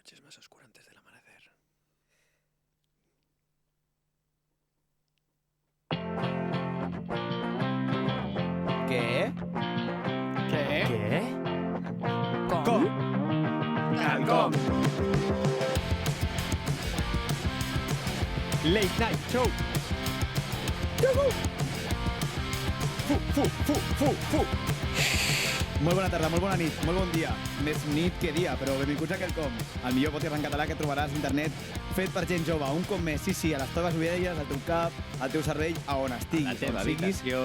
noches más oscuras antes del amanecer. Què? Què? Què? Com? Quelcom. Late Night Show. Fu. Molt bona tarda, molt bona nit, molt bon dia. Més nit que dia, però benvinguts a Quelcom, el millor podcast en català que trobaràs a internet fet per gent jove. Un cop més, sí, a les teves orelles, al teu cap, al teu cervell, a on estiguis, La teva on siguis. habitació.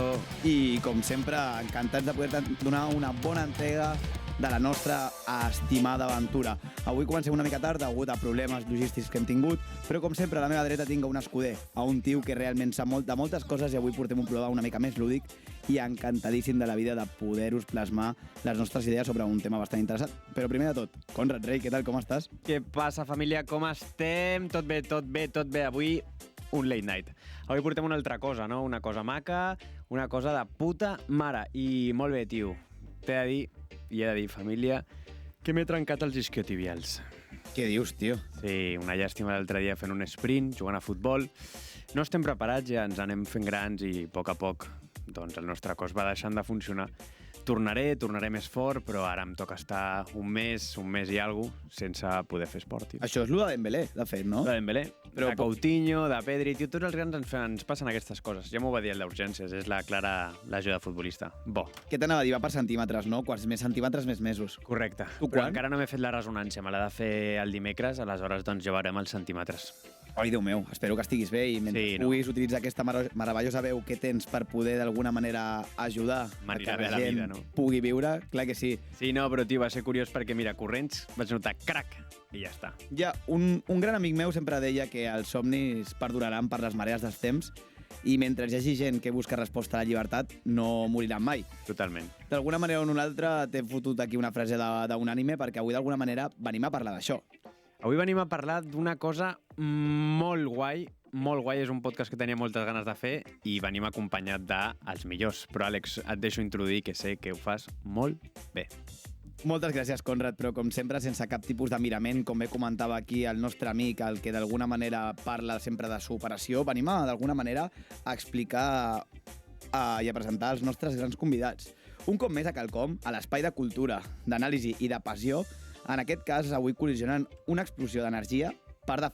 I, com sempre, encantats de poder donar una bona entrega de la nostra estimada aventura. Avui comencem una mica tard, degut a problemes logístics que hem tingut, però com sempre a la meva dreta tinc un escuder, a un tio que realment sap de moltes coses, i avui portem un programa una mica més lúdic i encantadíssim de la vida de poder-us plasmar les nostres idees sobre un tema bastant interessant. Però primer de tot, Conrad Rey, què tal, com estàs? Què passa, família? Com estem? Tot bé. Avui un late night. Avui portem una altra cosa, no? Una cosa maca, una cosa de puta mare. I molt bé, tio. T'he de dir, i he de dir, família, que m'he trencat els isquiotibials. Què dius, tio? Sí, una llàstima l'altre dia fent un sprint, jugant a futbol. No estem preparats, ja ens anem fent grans i a poc doncs el nostre cos va deixant de funcionar. Tornaré més fort, però ara em toca estar un mes i alguna cosa sense poder fer esport, tio. Això és lo de Dembélé, de fet, no? De Dembélé, Però de Coutinho, de Pedri, tio, tots els grans ens passen aquestes coses. Ja m'ho va dir el d'urgències, és la clara lesió de futbolista. Bo. Què t'anava a dir? Va per centímetres, no? Quants més centímetres, més mesos. Correcte. Tu Però quan? encara no m'he fet la resonància, me l'ha de fer el dimecres, aleshores doncs llevarem els centímetres. Ai, Déu meu, espero que estiguis bé i mentre Sí, no. puguis utilitzar aquesta meravellosa veu que tens per poder d'alguna manera ajudar M'anirà a bé que la la gent vida, no? pugui viure, clar que sí. Sí, no, però tio, va ser curiós perquè, mira, corrents, vaig notar crac, i ja està. Ja, un gran amic meu sempre deia que els somnis perduraran per les marees dels temps i mentre hi hagi gent que busca resposta a la llibertat, no moriran mai. Totalment. D'alguna manera o una altra t'he fotut aquí una frase d'un anime perquè avui d'alguna manera venim a parlar d'això. Avui venim a parlar d'una cosa molt guai, és un podcast que tenia moltes ganes de fer i venim acompanyat dels millors. Però, Àlex, et deixo introduir, que sé que ho fas molt bé. Moltes gràcies, Conrad, però com sempre sense cap tipus de mirament, com bé comentava aquí el nostre amic, el que d'alguna manera parla sempre de superació, venim d'alguna manera a explicar i a presentar els nostres grans convidats. Un cop més a Quelcom, a l'espai de cultura, d'anàlisi i de passió, en aquest cas avui col·lisionen una explosió d'energia, part de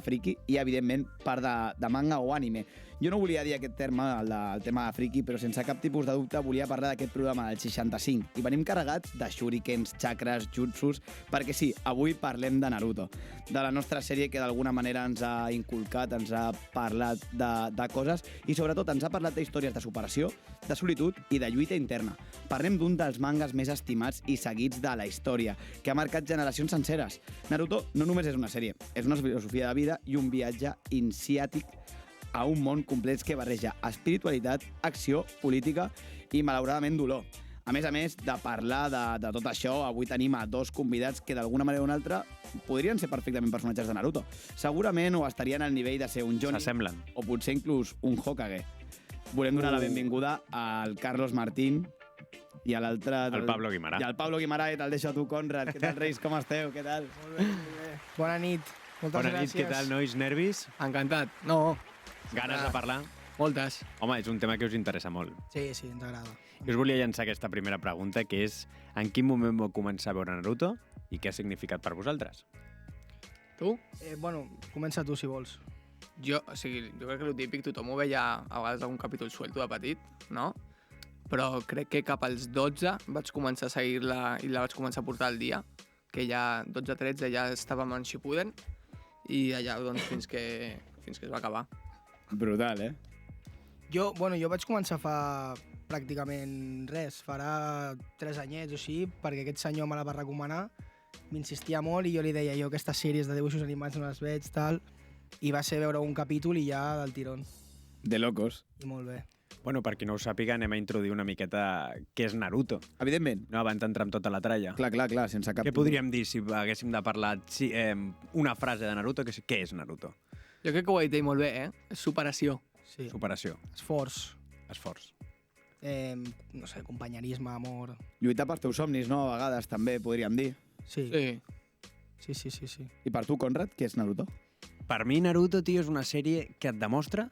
friki i, evidentment, part de manga o anime. Jo no volia dir aquest terme, el tema de friki, però sense cap tipus de dubte volia parlar d'aquest programa del 65. I venim carregats de shurikens, chakras, jutsus, perquè sí, avui parlem de Naruto, de la nostra sèrie que d'alguna manera ens ha inculcat, ens ha parlat de coses i sobretot ens ha parlat d'històries de superació, de solitud i de lluita interna. Parlem d'un dels mangas més estimats i seguits de la història, que ha marcat generacions senceres. Naruto no només és una sèrie, és una filosofia de vida i un viatge iniciàtic a un món complex que barreja espiritualitat, acció, política i, malauradament, dolor. A més de parlar de tot això, avui tenim a dos convidats que d'alguna manera o una altra podrien ser perfectament personatges de Naruto. Segurament o estarien al nivell de ser un Johnny S'assemblen. o potser inclús un Hokage. Volem donar la benvinguda al Carlos Martín i a l'altre... El Pablo Guimarà. I al Pablo Guimarà, i te'l deixo a tu, Conrad. Què tal, Reis? Com esteu? Què tal? Molt bé. Bona nit. Moltes Bona nit, gràcies. què tal, nois? Nervis? Encantat. No, Ganes de parlar? moltes. Home, és un tema que us interessa molt. Sí, ens agrada. I us volia llançar aquesta primera pregunta, que és en quin moment vau començar a veure Naruto i què ha significat per vosaltres? Tu? Bueno, comença tu, si vols. Jo crec que el típic tothom ho veia a vegades algun capítol suelto de petit, no? Però crec que cap als 12 vaig començar a seguir-la i la vaig començar a portar al dia, que ja 12-13 ja estàvem en Shippuden i allà doncs fins que es va acabar. Brutal, eh? Jo vaig començar fa pràcticament res, farà 3 anyets o així, perquè aquest senyor me la va recomanar, m'insistia molt i jo li deia aquestes sèries de dibuixos animats no les veig, tal, i va ser veure un capítol i ja del tirón. De locos. I molt bé. Bueno, per qui no ho sàpiga, anem a introduir una miqueta què és Naruto. Evidentment. No, abans d'entrar amb tota la tralla. Clar, sense cap... Què podríem dir si haguéssim de parlar una frase de Naruto? Què és Naruto? Jo crec que ho ha dit ell molt bé, És superació. Sí. Superació. Esforç. Esforç. No sé, companyerisme, amor... Lluitar pels teus somnis, no? A vegades també, podríem dir. Sí. Sí. Sí, sí, sí, sí. I per tu, Conrad, què és Naruto? Per mi, Naruto, tio, és una sèrie que et demostra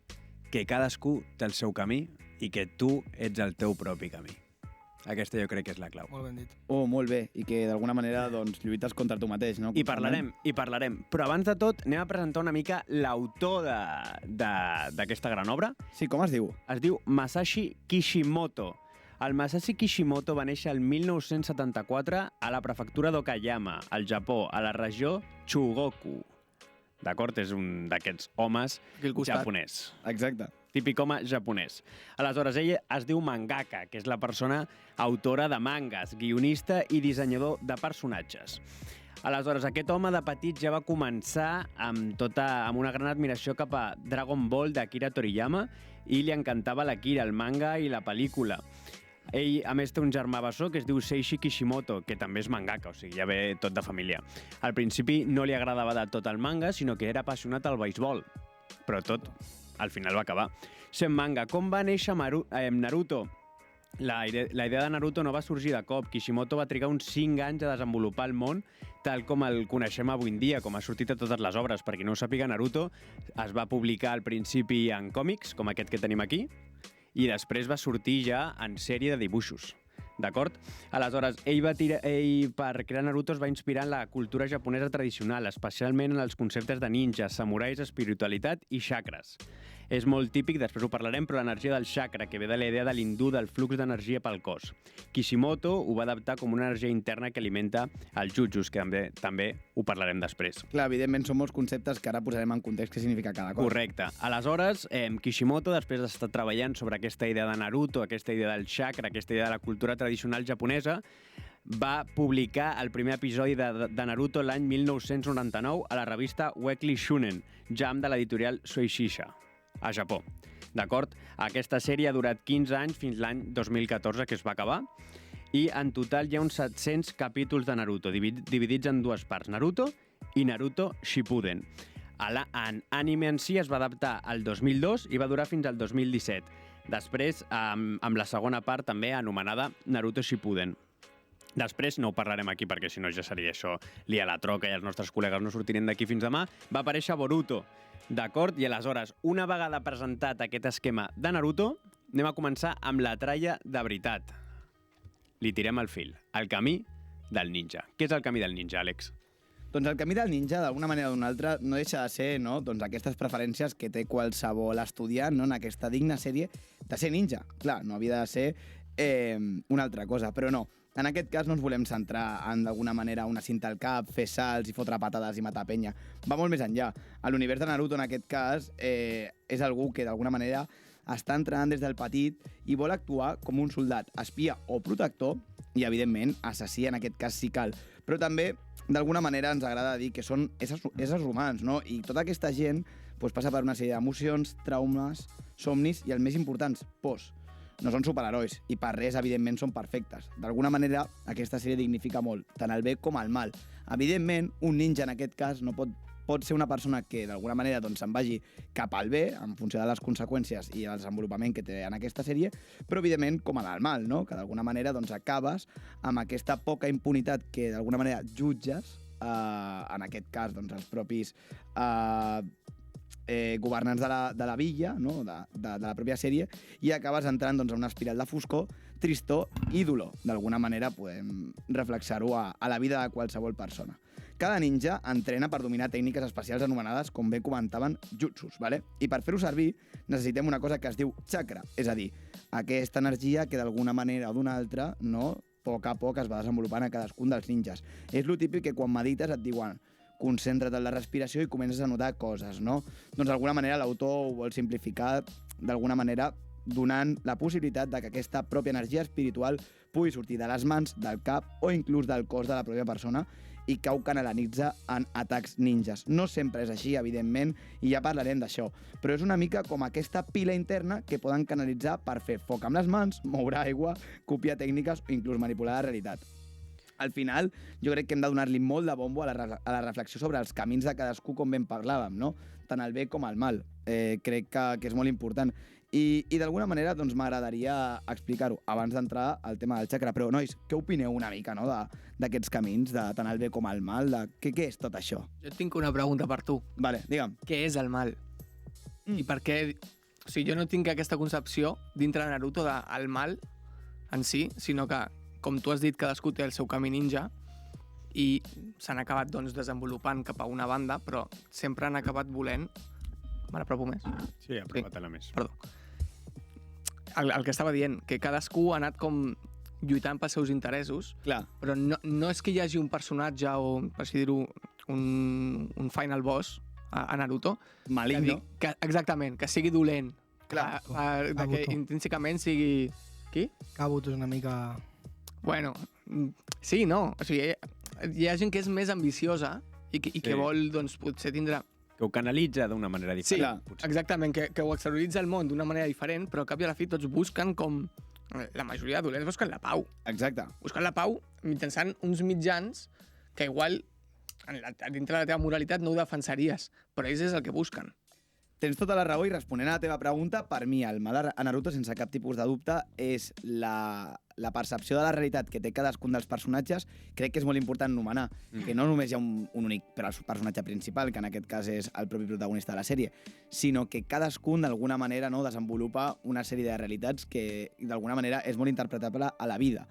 que cadascú té el seu camí i que tu ets el teu propi camí. Aquesta jo crec que és la clau. Molt ben dit. Oh, molt bé, i que d'alguna manera doncs, lluites contra tu mateix, no? I parlarem. Però abans de tot, anem a presentar una mica l'autor d'aquesta gran obra. Sí, com es diu? Es diu Masashi Kishimoto. El Masashi Kishimoto va néixer el 1974 a la prefectura d'Okayama, al Japó, a la regió Chugoku. D'acord? És un d'aquests homes Aquí al costat. japonès. Exacte. Típic home japonès. Aleshores, ell es diu mangaka, que és la persona autora de mangas, guionista i dissenyador de personatges. Aleshores, aquest home de petit ja va començar amb una gran admiració cap a Dragon Ball d'Akira Toriyama i li encantava l'Akira, el manga i la pel·lícula. Ell, a més, té un germà bessó que es diu Seishi Kishimoto, que també és mangaka, o sigui, ja ve tot de família. Al principi no li agradava de tot el manga, sinó que era apassionat al beisbol. Però tot, al final va acabar sent manga. Com va néixer Naruto? La idea de Naruto no va sorgir de cop. Kishimoto va trigar uns 5 anys a desenvolupar el món tal com el coneixem avui en dia, com ha sortit a totes les obres. Per qui no ho sàpiga, Naruto es va publicar al principi en còmics, com aquest que tenim aquí, i després va sortir ja en sèrie de dibuixos. D'acord? Aleshores, ell per crear Naruto es va inspirar en la cultura japonesa tradicional, especialment en els conceptes de ninjas, samurais, espiritualitat i chakres. És molt típic, després ho parlarem, però l'energia del chakra, que ve de la idea de l'hindú del flux d'energia pel cos. Kishimoto ho va adaptar com una energia interna que alimenta els jutjus, que també ho parlarem després. Clar, evidentment són molts conceptes que ara posarem en context què significa cada cosa. Correcte. Aleshores, Kishimoto, després d'estar treballant sobre aquesta idea de Naruto, aquesta idea del chakra, aquesta idea de la cultura tradicional japonesa, va publicar el primer episodi de Naruto l'any 1999 a la revista Weekly Shonen Jump de l'editorial Shueisha, a Japó. D'acord? Aquesta sèrie ha durat 15 anys fins l'any 2014, que es va acabar, i en total hi ha uns 700 capítols de Naruto, dividits en dues parts, Naruto i Naruto Shippuden. En anime en si es va adaptar al 2002 i va durar fins al 2017. Després, amb la segona part també anomenada Naruto Shippuden. Després, no ho parlarem aquí perquè si no ja seria això liar la troca i els nostres col·legues no sortirem d'aquí fins demà, va aparèixer Boruto. D'acord? I aleshores, una vegada presentat aquest esquema de Naruto, anem a començar amb la tralla de veritat. Li tirem el fil. El camí del ninja. Què és el camí del ninja, Àlex? Doncs el camí del ninja, d'alguna manera o d'una altra, no deixa de ser doncs, aquestes preferències que té qualsevol estudiant en aquesta digna sèrie de ser ninja. Clar, no havia de ser una altra cosa, però no. En aquest cas no ens volem centrar en, d'alguna manera, una cinta al cap, fer salts i fotre patades i matar penya. Va molt més enllà. A l'univers de Naruto, en aquest cas, és algú que, d'alguna manera, està entrenant des del petit i vol actuar com un soldat, espia o protector, i, evidentment, assassí, en aquest cas, si cal. Però també, d'alguna manera, ens agrada dir que són éssers humans, no? I tota aquesta gent passa per una sèrie d'emocions, traumes, somnis i, el més importants, pors. No són superherois i per res, evidentment, són perfectes. D'alguna manera, aquesta sèrie dignifica molt, tant el bé com el mal. Evidentment, un ninja, en aquest cas, no pot ser una persona que, d'alguna manera, se'n vagi cap al bé, en funció de les conseqüències i el desenvolupament que té en aquesta sèrie, però, evidentment, com en el mal, no? Que, d'alguna manera, acabes amb aquesta poca impunitat que, d'alguna manera, jutges, en aquest cas, els propis governants de la villa, no? de la pròpia sèrie, i acabes entrant en una espiral de foscor, tristor i dolor. D'alguna manera podem reflexar-ho a la vida de qualsevol persona. Cada ninja entrena per dominar tècniques especials anomenades, com bé comentaven, jutsus, ¿vale? I per fer-ho servir necessitem una cosa que es diu chakra, és a dir, aquesta energia que d'alguna manera o d'una altra, no? A poc es va desenvolupant a cadascun dels ninjas. És lo típic que quan medites et diuen concentra't en la respiració i comences a notar coses, no? Doncs d'alguna manera l'autor ho vol simplificar, d'alguna manera donant la possibilitat de que aquesta pròpia energia espiritual pugui sortir de les mans, del cap o inclús del cos de la pròpia persona i que ho canalitza en atacs ninjas. No sempre és així, evidentment, i ja parlarem d'això, però és una mica com aquesta pila interna que poden canalitzar per fer foc amb les mans, moure aigua, copiar tècniques o inclús manipular la realitat. Al final, jo crec que hem de donar-li molt de bombo a la reflexió sobre els camins de cadascú, com ben parlàvem, no? Tant el bé com el mal. Crec que és molt important. I d'alguna manera doncs, m'agradaria explicar-ho abans d'entrar al tema del xacra. Però, nois, què opineu una mica no, d'aquests camins, de tant el bé com el mal? Què és tot això? Jo tinc una pregunta per tu. Vale, digue'm. Què és el mal? I per què... O sigui, jo no tinc aquesta concepció dintre de Naruto del mal en si, sinó que, com tu has dit, cadascú té el seu camí ninja i s'han acabat doncs, desenvolupant cap a una banda, però sempre han acabat volent... Me l'apropo més? Sí, aprova-te-la més. Perdó. El que estava dient, que cadascú ha anat com lluitant pels seus interessos, Clar. però no és que hi hagi un personatge o, per així dir-ho, un final boss a Naruto Maligno. exactament, que sigui dolent. Clar. De que Kabuto. intrínsecament sigui... Qui? Kabuto és una mica... Bueno, sí, no. O sigui, hi ha gent que és més ambiciosa i que Sí. vol, doncs, potser tindre... Que ho canalitza d'una manera Sí, diferent. potser. exactament, que ho exterioritza el món d'una manera diferent, però al cap i a la fi tots busquen com... La majoria de dolents busquen la pau. Exacte. Busquen la pau mitjançant uns mitjans que igual dintre de la teva moralitat no ho defensaries, però ells és el que busquen. Tens tota la raó i responent a la teva pregunta, per mi el mal a Naruto, sense cap tipus de dubte, és la percepció de la realitat que té cadascun dels personatges. Crec que és molt important anomenar que no només hi ha un únic personatge principal, que en aquest cas és el propi protagonista de la sèrie, sinó que cadascun d'alguna manera no, desenvolupa una sèrie de realitats que d'alguna manera és molt interpretable a la vida.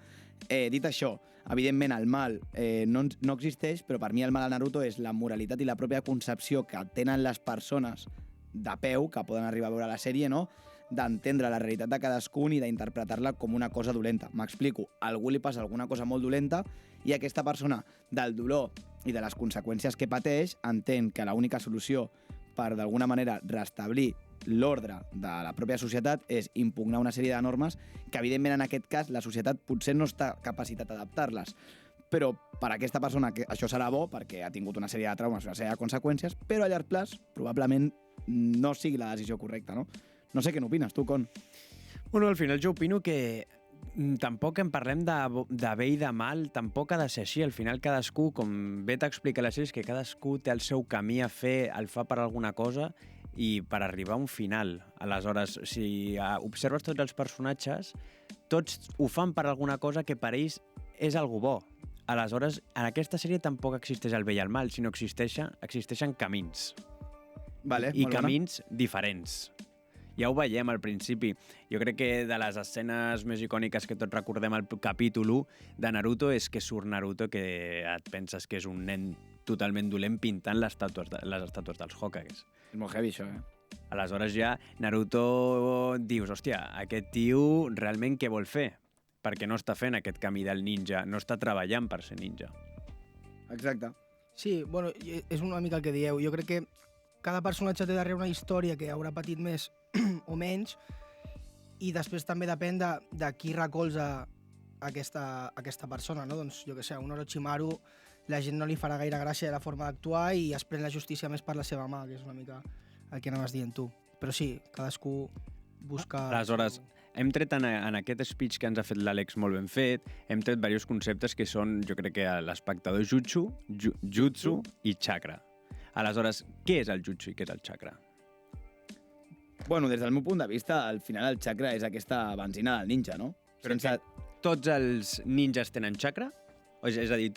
Dit això, evidentment el mal no existeix, però per mi el mal a Naruto és la moralitat i la pròpia concepció que tenen les persones de peu, que poden arribar a veure la sèrie, no? D'entendre la realitat de cadascun i d'interpretar-la com una cosa dolenta. M'explico, a algú li passa alguna cosa molt dolenta i aquesta persona, del dolor i de les conseqüències que pateix, entén que l'única solució per, d'alguna manera, restablir l'ordre de la pròpia societat és impugnar una sèrie de normes que, evidentment, en aquest cas, la societat potser no està capacitat d'adaptar-les. Però per a aquesta persona que això serà bo perquè ha tingut una sèrie de traumes, una sèrie de conseqüències, però a llarg plaç probablement no sigui la decisió correcta, no? No sé què n'opines, tu, Con? Bueno, al final jo opino que tampoc en parlem de bé i de mal, tampoc ha de ser així. Al final cadascú, com bé t'explica la sèrie, és que cadascú té el seu camí a fer, el fa per alguna cosa i per arribar a un final. Aleshores, si observes tots els personatges, tots ho fan per alguna cosa que per ells és algo bo. Aleshores, en aquesta sèrie tampoc existeix el bé i el mal, sinó existeixen camins. Vale, I molt bona. camins diferents. Ja ho veiem al principi. Jo crec que de les escenes més icòniques que tots recordem al capítol 1 de Naruto és que surt Naruto que et penses que és un nen totalment dolent pintant les estàtues dels Hokages. És molt heavy, això, Aleshores ja Naruto dius, hòstia, aquest tio realment què vol fer? Perquè no està fent aquest camí del ninja, no està treballant per ser ninja. Exacte. Sí, bueno, és una mica el que dieu. Jo crec que cada personatge té darrere una història que haurà patit més o menys i després també depèn de qui recolza aquesta persona, no? Doncs, jo què sé, un Orochimaru la gent no li farà gaire gràcia de la forma d'actuar i es pren la justícia més per la seva mà, que és una mica el que anaves dient tu. Però sí, cadascú busca... Aleshores, hem tret en aquest speech que ens ha fet l'Àlex molt ben fet, hem tret diversos conceptes que són, jo crec que l'espectador jutsu i chakra. Aleshores, què és el jutsu i què és el chakra? Bueno, des del meu punt de vista, al final el chakra és aquesta benzina del ninja, no? Però tots els ninjas tenen chakra? És a dir,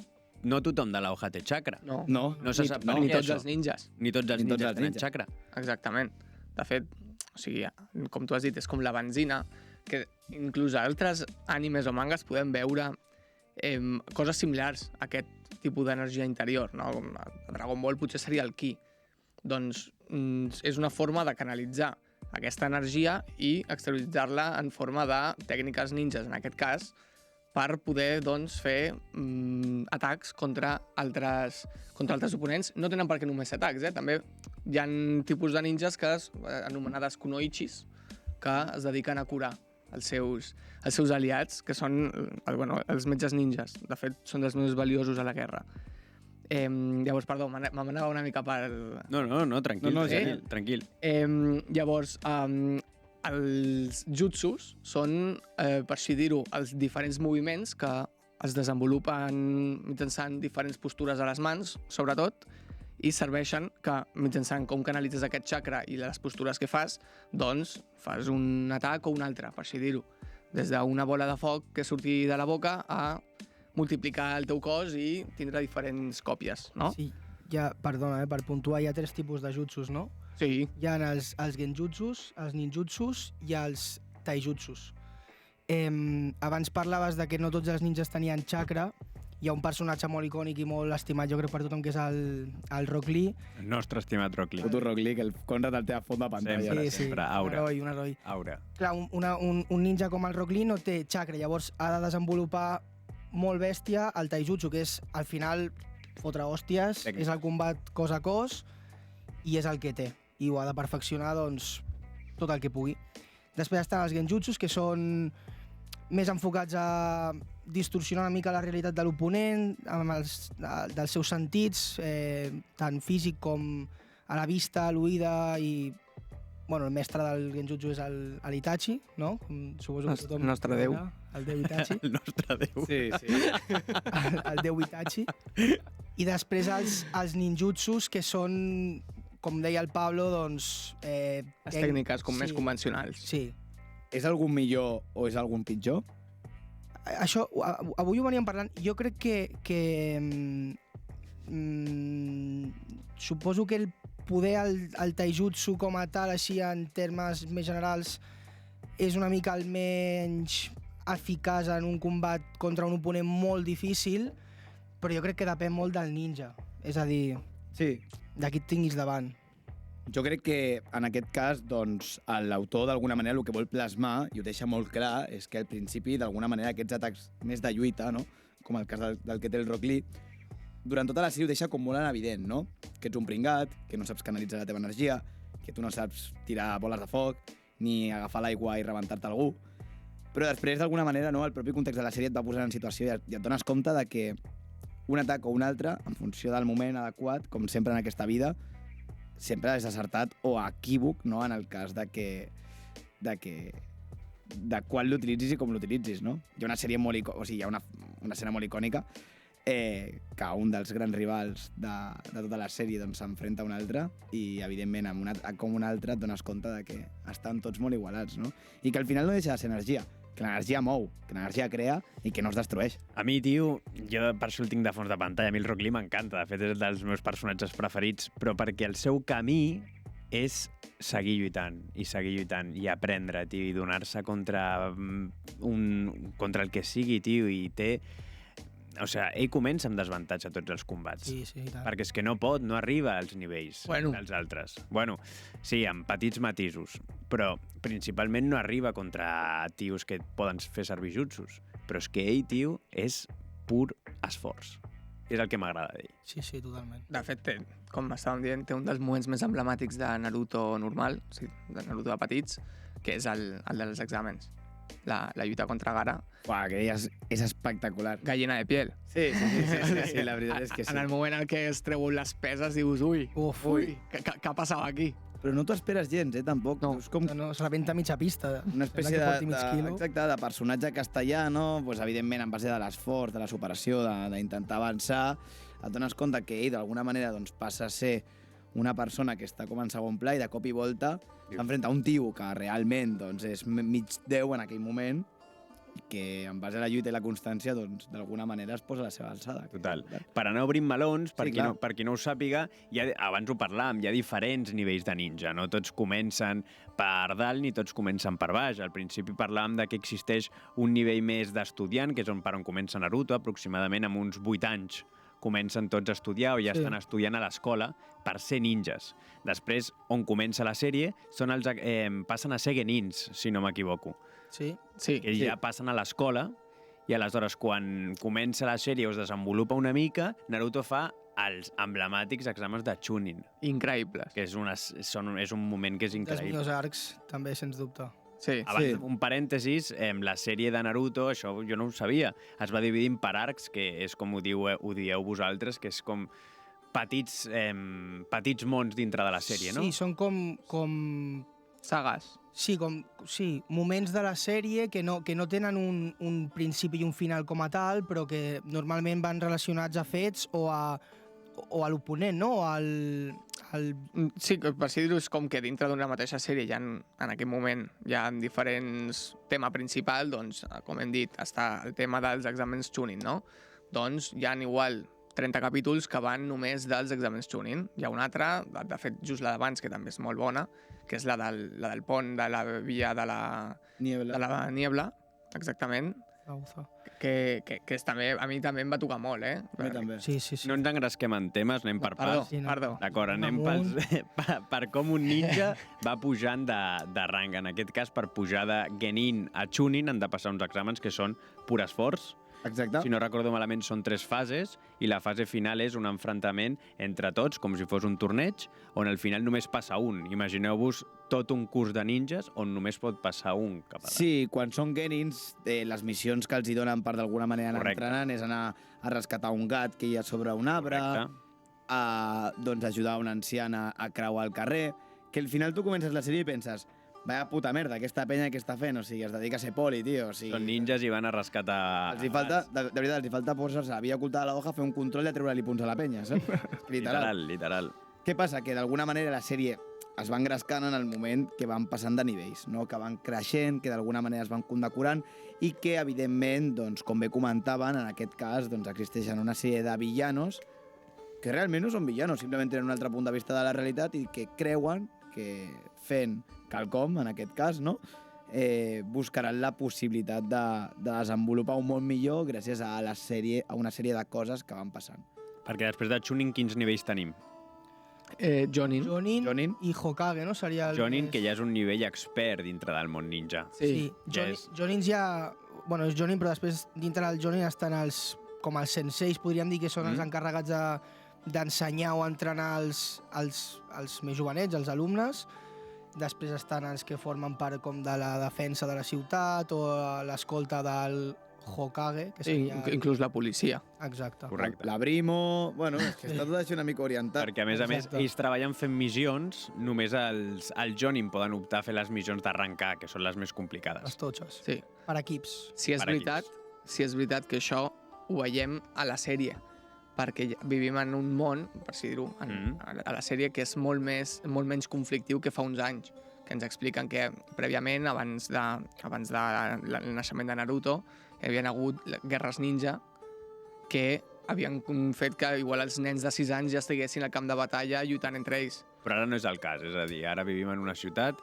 no tothom de la hoja té chakra. No, No se sap per ni què tots això. els ninjas. Ni tots els Ni tots ninjas els tenen ninjas. chakra. Exactament. De fet, o sigui, com tu has dit, és com la benzina, que inclús a altres animes o mangas podem veure coses similars a aquest tipus d'energia interior, no? Com a Dragon Ball potser seria el ki. Doncs és una forma de canalitzar aquesta energia i exterioritzar-la en forma de tècniques ninjas, en aquest cas, per poder doncs, fer atacs contra altres oponents. No tenen per què només ser atacs, també hi ha tipus de ninjas anomenades kunoichis que es dediquen a curar els seus aliats, que són els metges ninjas. De fet, són dels més valiosos a la guerra. Llavors, perdó, m'anava una mica per... No, tranquil, No, tranquil. Llavors, els jutsus són, per així dir-ho, els diferents moviments que es desenvolupen mitjançant diferents postures a les mans, sobretot, i serveixen que mitjançant com canalitzes aquest xacra i les postures que fas, doncs fas un atac o un altre, per així dir-ho. Des d'una bola de foc que surti de la boca a multiplicar el teu cos i tindre diferents còpies, no? Sí, perdona, per puntuar, hi ha 3 tipus de jutsus, no? Sí. Hi ha els genjutsus, els ninjutsus i els taijutsus. Abans parlaves de que no tots els ninjas tenien xacra. Hi ha un personatge molt icònic i molt estimat, jo crec, per tothom, que és el Rock Lee. El nostre estimat Rock Lee. Puto Rock Lee, que el Conrad el té a fons de pantalla. Sempre, Sí, sempre. Aura. Un heroi. Aura. Clar, un ninja com el Rock Lee no té xacra, llavors ha de desenvolupar molt bèstia el taijutsu, que és, al final, fotre hòsties, Tècnic. és el combat cos a cos i és el que té. I ho ha de perfeccionar, doncs, tot el que pugui. Després estan els genjutsus, que són més enfocats a distorsionar una mica la realitat de l'oponent, dels seus sentits, tant físic com a la vista, a l'oïda i... Bueno, el mestre del genjutsu és l'Itachi, no? Suposo que tothom... El nostre déu. El déu Itachi. El nostre déu. Sí, sí. El déu Itachi. I després els ninjutsus, que són, com deia el Pablo, doncs... Les tècniques com més convencionals. Sí. És algun millor o és algun pitjor? Això, avui ho veníem parlant. Jo crec que suposo que el poder el taijutsu com a tal, així en termes més generals, és una mica el menys eficaç en un combat contra un oponent molt difícil, però jo crec que depèn molt del ninja. És a dir, Sí. de qui et tinguis davant. Jo crec que en aquest cas doncs, l'autor d'alguna manera el que vol plasmar, i ho deixa molt clar, és que al principi d'alguna manera aquests atacs més de lluita, no? Com el cas del que té el Rock Lee, durant tota la sèrie ho deixa com molt en evident, no? Que ets un pringat, que no saps canalitzar la teva energia, que tu no saps tirar boles de foc, ni agafar l'aigua i rebentar-te algú. Però després, d'alguna manera, no, el propi context de la sèrie et va posar en situació i et dones compte de que un atac o un altre, en funció del moment adequat, com sempre en aquesta vida, sempre és acertat o equívoc, no?, en el cas de quan l'utilitzis i com l'utilitzis, no? Hi ha una sèrie molt hi ha una escena molt icònica que un dels grans rivals de tota la sèrie doncs, s'enfrenta a un altre i, evidentment, amb un atac com un altre et dones compte de que estan tots molt igualats, no? I que al final no deixa de ser energia, que l'energia mou, que l'energia crea i que no es destrueix. A mi, tio, jo per això el tinc de fons de pantalla. A mi el Rock Lee m'encanta, de fet és dels meus personatges preferits, però perquè el seu camí és seguir lluitant i aprendre, tio, i donar-se contra el que sigui, tio, i té... O sigui, ell comença amb desavantatge a tots els combats. Sí, sí, i tant. Perquè és que no arriba als nivells dels altres. Bueno, sí, amb petits matisos, però principalment no arriba contra tios que poden fer servir jutsus. Però és que ell, tio, és pur esforç. És el que m'agrada d'ell. Sí, sí, totalment. De fet, com estàvem dient, té un dels moments més emblemàtics de Naruto normal, o sigui, de Naruto de petits, que és el dels exàmens. La lluita contra Gaara. Uah, que és espectacular. Gallina de piel. Sí, la veritat és que sí. En el moment en què es treuen les peses, dius, ui, Ui. què passava aquí? Però no t'ho esperes gens, tampoc. No. És com No, es rebenta a mitja pista. una espècie Sembla que porti mig quilo. exacte, de personatge castellà, no? Pues, evidentment, en base de l'esforç, de la superació, d'intentar avançar, et dones compte que ell, d'alguna manera, doncs, passa a ser una persona que està com en segon pla i de cop i volta s'enfrenta a un tio que realment doncs, és mig déu en aquell moment i que en base a la lluita i la constància doncs, d'alguna manera es posa a la seva alçada. Total. Per anar obrint melons, per, Sí, qui no ho sàpiga, abans ho parlàvem, hi ha diferents nivells de ninja, no tots comencen per dalt ni tots comencen per baix. Al principi parlàvem de que existeix un nivell més d'estudiant, que és per on comença Naruto, aproximadament amb uns 8 anys comencen tots a estudiar o ja estan estudiant a l'escola per ser ninjas. Després, on comença la sèrie, passen a ser genins, si no m'equivoco. Sí. Sí, Que ja passen a l'escola i aleshores quan comença la sèrie o es desenvolupa una mica, Naruto fa els emblemàtics exàmens de Chunin, increïbles. que és un moment que és Dels increïble. millors arcs, també, sens dubte. Sí, Abans, un parèntesis, la sèrie de Naruto, això jo no ho sabia, es va dividir en per arcs, que és com ho dieu vosaltres, que és com petits mons dintre de la sèrie, no? Sí, són com sagues. Sí, moments de la sèrie que no tenen un principi i un final com a tal, però que normalment van relacionats a fets o a o a l'oponent, no? Sí, per si dir-ho, és com que dintre d'una mateixa sèrie en aquest moment hi ha diferents tema principal, doncs, com hem dit, està el tema dels exàmens tuning, no? Doncs hi ha igual 30 capítols que van només dels exàmens tuning. Hi ha una altra, de fet, just la d'abans, que també és molt bona, que és la del pont de la via de la Niebla, exactament, que és també, a mi també em va tocar molt, eh? A mi també. Sí. No ens engresquem en temes, anem per Perdó, parts. Sí, no. perdó. D'acord, anem per com un ninja va pujant de rang. En aquest cas, per pujar de Genin a Chunin han de passar uns exàmens que són pur esforç. Exacte. Si no recordo malament, són 3 fases i la fase final és un enfrontament entre tots, com si fos un torneig, on al final només passa un. Imagineu-vos tot un curs de ninjas on només pot passar un cap a dalt. Sí, quan són genins, les missions que els hi donen per d'alguna manera anar Correcte. entrenant és anar a rescatar un gat que hi ha sobre un arbre, doncs ajudar una anciana a creuar el carrer, que al final tu comences la sèrie i penses vaya puta merda, aquesta penya que està fent, o sigui, es dedica a ser poli, tio, o sigui... Són ninjas i van a rescatar... Els hi falta, de veritat, els hi falta posar-se a la via oculta de la hoja, fer un control i treure-li punts a la penya, saps? Literal. Què passa? Que d'alguna manera la sèrie es va engrescant en el moment que van passant de nivells, no? Que van creixent, que d'alguna manera es van condecorant i que, evidentment, doncs, com bé comentaven, en aquest cas doncs, existeixen una sèrie de villanos que realment no són villanos, simplement tenen un altre punt de vista de la realitat i que creuen que fent quelcom, en aquest cas, no? Buscaran la possibilitat de desenvolupar un món millor gràcies a una sèrie de coses que van passant. Perquè després de Chunin, quins nivells tenim? Jonin. Jonin. I Hokage, no? Seria el Jonin, més... que ja és un nivell expert dintre del món ninja. Sí. ja és. Jonin ja... Bueno, és Jonin, però després dintre del Jonin estan com els senseis, podríem dir que són els encarregats d'ensenyar o entrenar els més jovenets, els alumnes. Després estan els que formen part com de la defensa de la ciutat o l'escolta del Hokage, que Sí, seria... inclús la policia. Exacte. Correcte. La Brimo... Bueno, és que està tot això una mica orientat. Perquè, a més, Exacte. ells treballen fent missions, només els Jonin poden optar a fer les missions d'arrencar, que són les més complicades. Les totxes. Sí. Per equips. Si és Per veritat que això ho veiem a la sèrie, perquè vivim en un món, per si dir-ho, a la sèrie que és molt menys conflictiu que fa uns anys, que ens expliquen que prèviament, abans del naixement de Naruto, hi havia hagut guerres ninja que havien fet que igual els nens de 6 anys ja estiguessin al camp de batalla lluitant entre ells. Però ara no és el cas, és a dir, ara vivim en una ciutat,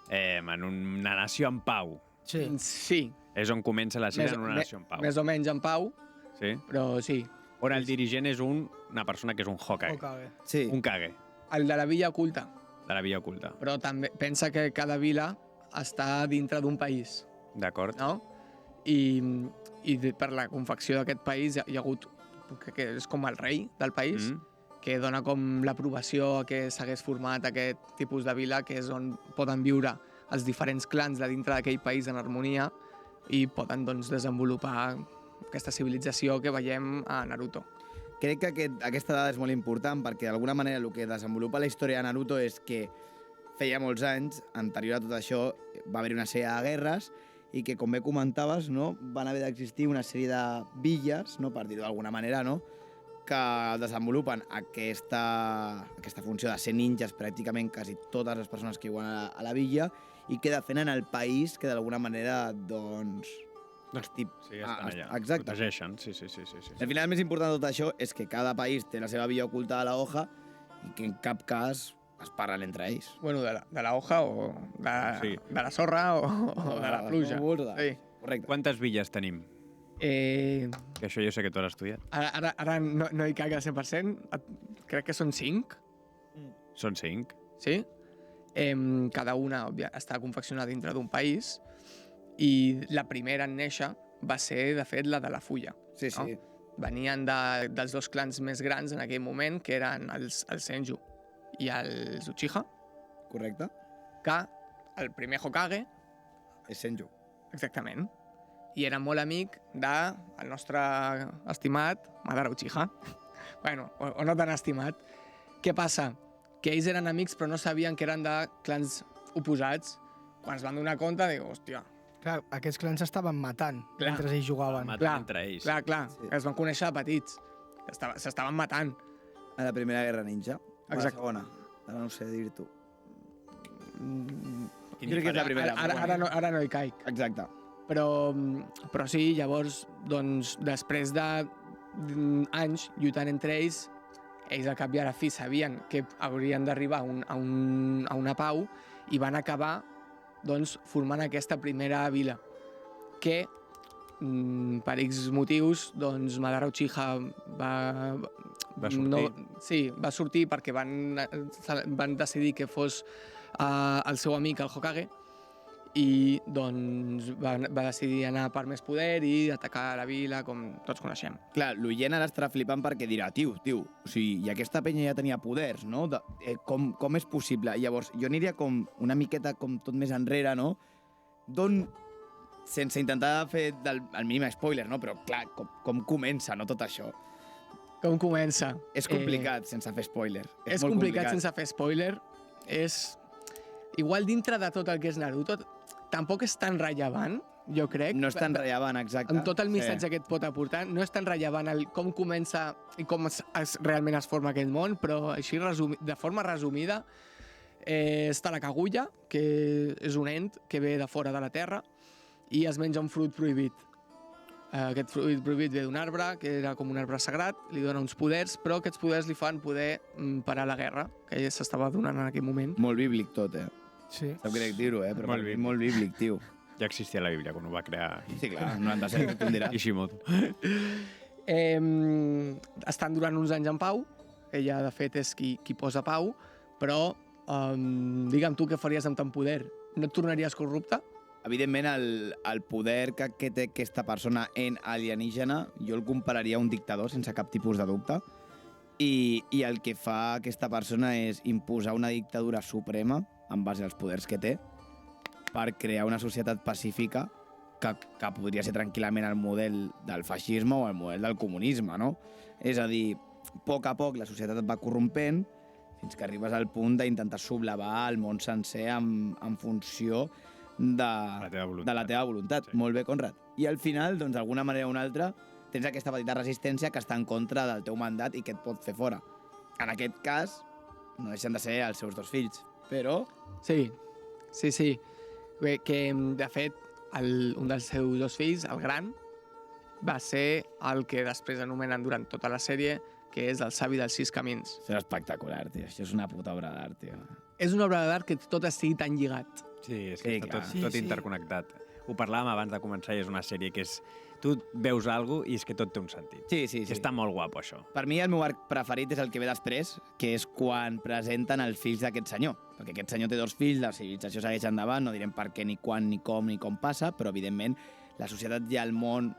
en una nació en pau. Sí. Sí. És on comença la sèrie, en una nació en pau. Més o menys en pau, Sí? però sí. On el dirigent és una persona que és un Hokage, Hokage. Sí. un Kage, El de la Villa Oculta. de la via oculta. Però també pensa que cada vila està dintre d'un país, D'acord? no? I per la confecció d'aquest país hi ha hagut, que és com el rei del país, que dona com l'aprovació a que s'hagués format aquest tipus de vila, que és on poden viure els diferents clans de dintre d'aquell país en harmonia i poden doncs, desenvolupar aquesta civilització que veiem a Naruto. Crec que aquesta dada és molt important perquè d'alguna manera el que desenvolupa la història de Naruto és que feia molts anys, anterior a tot això, va haver-hi una sèrie de guerres i que, com bé comentaves, no, van haver d'existir una sèrie de villes, no, per dir-ho d'alguna manera, no, que desenvolupen aquesta funció de ser ninjas pràcticament quasi totes les persones que viuen a la villa i que defenen el país que d'alguna manera, doncs... Sí, estan allà. Exacte. Protegeixen, sí. Al final, el més important de tot això és que cada país té la seva via oculta a la hoja i que en cap cas es parlen entre ells. Bueno, de la hoja o de la sorra o de la pluja. Sí. Correcte. Quantes villes tenim? Que això jo sé que tu has estudiat. Ara no hi caic al 100%, crec que són 5, Són 5. sí? Cada una està confeccionada dintre d'un país i la primera en néixer va ser, de fet, la de la Fulla. Sí, sí. No? Venien dels dos clans més grans en aquell moment, que eren els Senju i els Uchiha, Correcte. que el primer Hokage, És Senju. exactament, i era molt amic del nostre estimat Madara Uchiha. Bueno, o no tan estimat. Què passa? Que ells eren amics però no sabien que eren de clans oposats. Quan es van donar compte, diu, hòstia... Clar, aquests clans estaven matant Clar. mentre ells jugaven. Matant entre ells. Clar. Sí. Es van conèixer de petits. S'estaven matant. A la Primera Guerra Ninja. O a la Exacte. segona. Ara no ho sé dir-t'ho. Jo crec que és la primera. Ara no hi caic. Exacte. Però sí, llavors, doncs, després de anys lluitant entre ells al cap i a la fi sabien que haurien d'arribar a una pau i van acabar doncs, formant aquesta primera vila que per X motius doncs, Madara Uchiha Va sortir. va sortir perquè van decidir que fos el seu amic, el Hokage, i doncs va decidir anar per més poder i atacar la vila, com tots coneixem. Clar, l'oient ara estarà flipant perquè dirà, tio, o sigui, i aquesta penya ja tenia poders, no? Com és possible? Llavors, jo aniria com una miqueta com tot més enrere, no? Sense intentar fer el mínim spoiler, no? Però, clar, com comença, no, tot això? Com comença? És complicat sense fer spoiler. És molt complicat sense fer spoiler. Igual dintre de tot el que és Naruto, tampoc és tan rellevant, jo crec. No és tan rellevant, exacte. Amb tot el missatge que et pot aportar, no és tan rellevant com comença i com realment es forma aquest món, però així de forma resumida està la Kaguya, que és un ent que ve de fora de la Terra i es menja un fruit prohibit. Aquest fruit prohibit ve d'un arbre, que era com un arbre sagrat, li dona uns poders, però aquests poders li fan poder parar la guerra, que ja s'estava donant en aquell moment. Molt bíblic tot, Sí. Sap greu dir-ho, però Molt per mi bíblic. molt bíblic, tio. Ja existia la Bíblia quan ho va crear Sí, clar, 97, tu em diràs. Ishimoto. Estan durant uns anys en pau, ella de fet és qui posa pau, però digue'm tu què faries amb tant poder? No et tornaries corrupte? Evidentment, el poder que té aquesta persona en alienígena, jo el compararia a un dictador sense cap tipus de dubte. I el que fa aquesta persona és imposar una dictadura suprema en base als poders que té per crear una societat pacífica que podria ser tranquil·lament el model del feixisme o el model del comunisme, no? És a dir, a poc la societat et va corrompent fins que arribes al punt d'intentar sublevar el món sencer en funció de la teva voluntat. Sí. Molt bé, Conrad. I al final, doncs, d'alguna manera o una altra, tens aquesta petita resistència que està en contra del teu mandat i que et pot fer fora. En aquest cas, no deixen de ser els seus dos fills, però... Sí. Bé, que de fet un dels seus dos fills, el gran, va ser el que després anomenen durant tota la sèrie, que és el savi dels 6 camins. Això és espectacular, tio. Això és una puta obra d'art, tio. És una obra d'art que tot estigui tan lligat. Sí, és que Sí, està clar. tot interconnectat. Ho parlàvem abans de començar i és una sèrie que és... Tu veus alguna cosa i és que tot té un sentit. Sí. I està molt guapo, això. Per mi el meu arc preferit és el que ve després, que és quan presenten els fills d'aquest senyor. Perquè aquest senyor té dos fills, la civilització segueix endavant, no direm per què, ni quan, ni com passa, però evidentment la societat i el món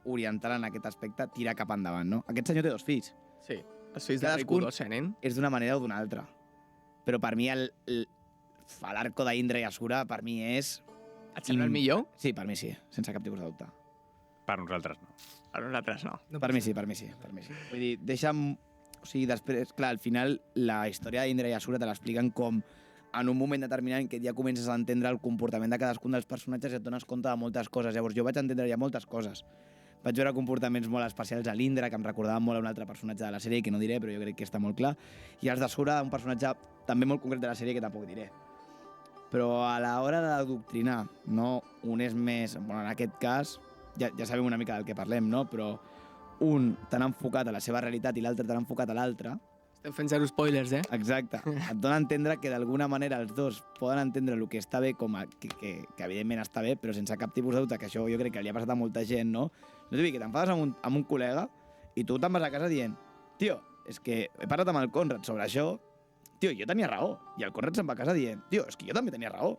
oriental en aquest aspecte tira cap endavant, no? Aquest senyor té dos fills. Sí. Els fills de Cadascun- Rikudo Senen. És d'una manera o d'una altra. Però per mi l'arco d'Indra i Asura, per mi és... Et sembla el millor? Sí, per mi sí, sense cap tipus de dubte. Per nosaltres no. A nosaltres no. Per mi sí. Vull dir, deixa'm... O sigui, després, clar, al final, la història d'Indra i Asura te l'expliquen com en un moment determinat que ja comences a entendre el comportament de cadascun dels personatges i et dones compte de moltes coses. Llavors, jo vaig entendre ja moltes coses. Vaig veure comportaments molt especials a l'Indra, que em recordaven molt a un altre personatge de la sèrie, que no diré, però jo crec que està molt clar. I els d'Asura, un personatge també molt concret de la sèrie, que tampoc diré. Però a l'hora d'adoctrinar, no? Un és més... Bueno, en aquest cas, ja sabem una mica del que parlem, no? Però un tan enfocat a la seva realitat i l'altre tan enfocat a l'altre, Estem fent zero spoilers, exacte, et dona a entendre que d'alguna manera els dos poden entendre el que està bé que evidentment està bé, però sense cap tipus de dubte, que això jo crec que li ha passat a molta gent, no? No t'ho dic, que t'enfades amb un col·lega i tu te'n vas a casa dient tio, és que he parlat amb el Conrad sobre això, tio, jo tenia raó. I el Conrad se'n va a casa dient tio, és que jo també tenia raó.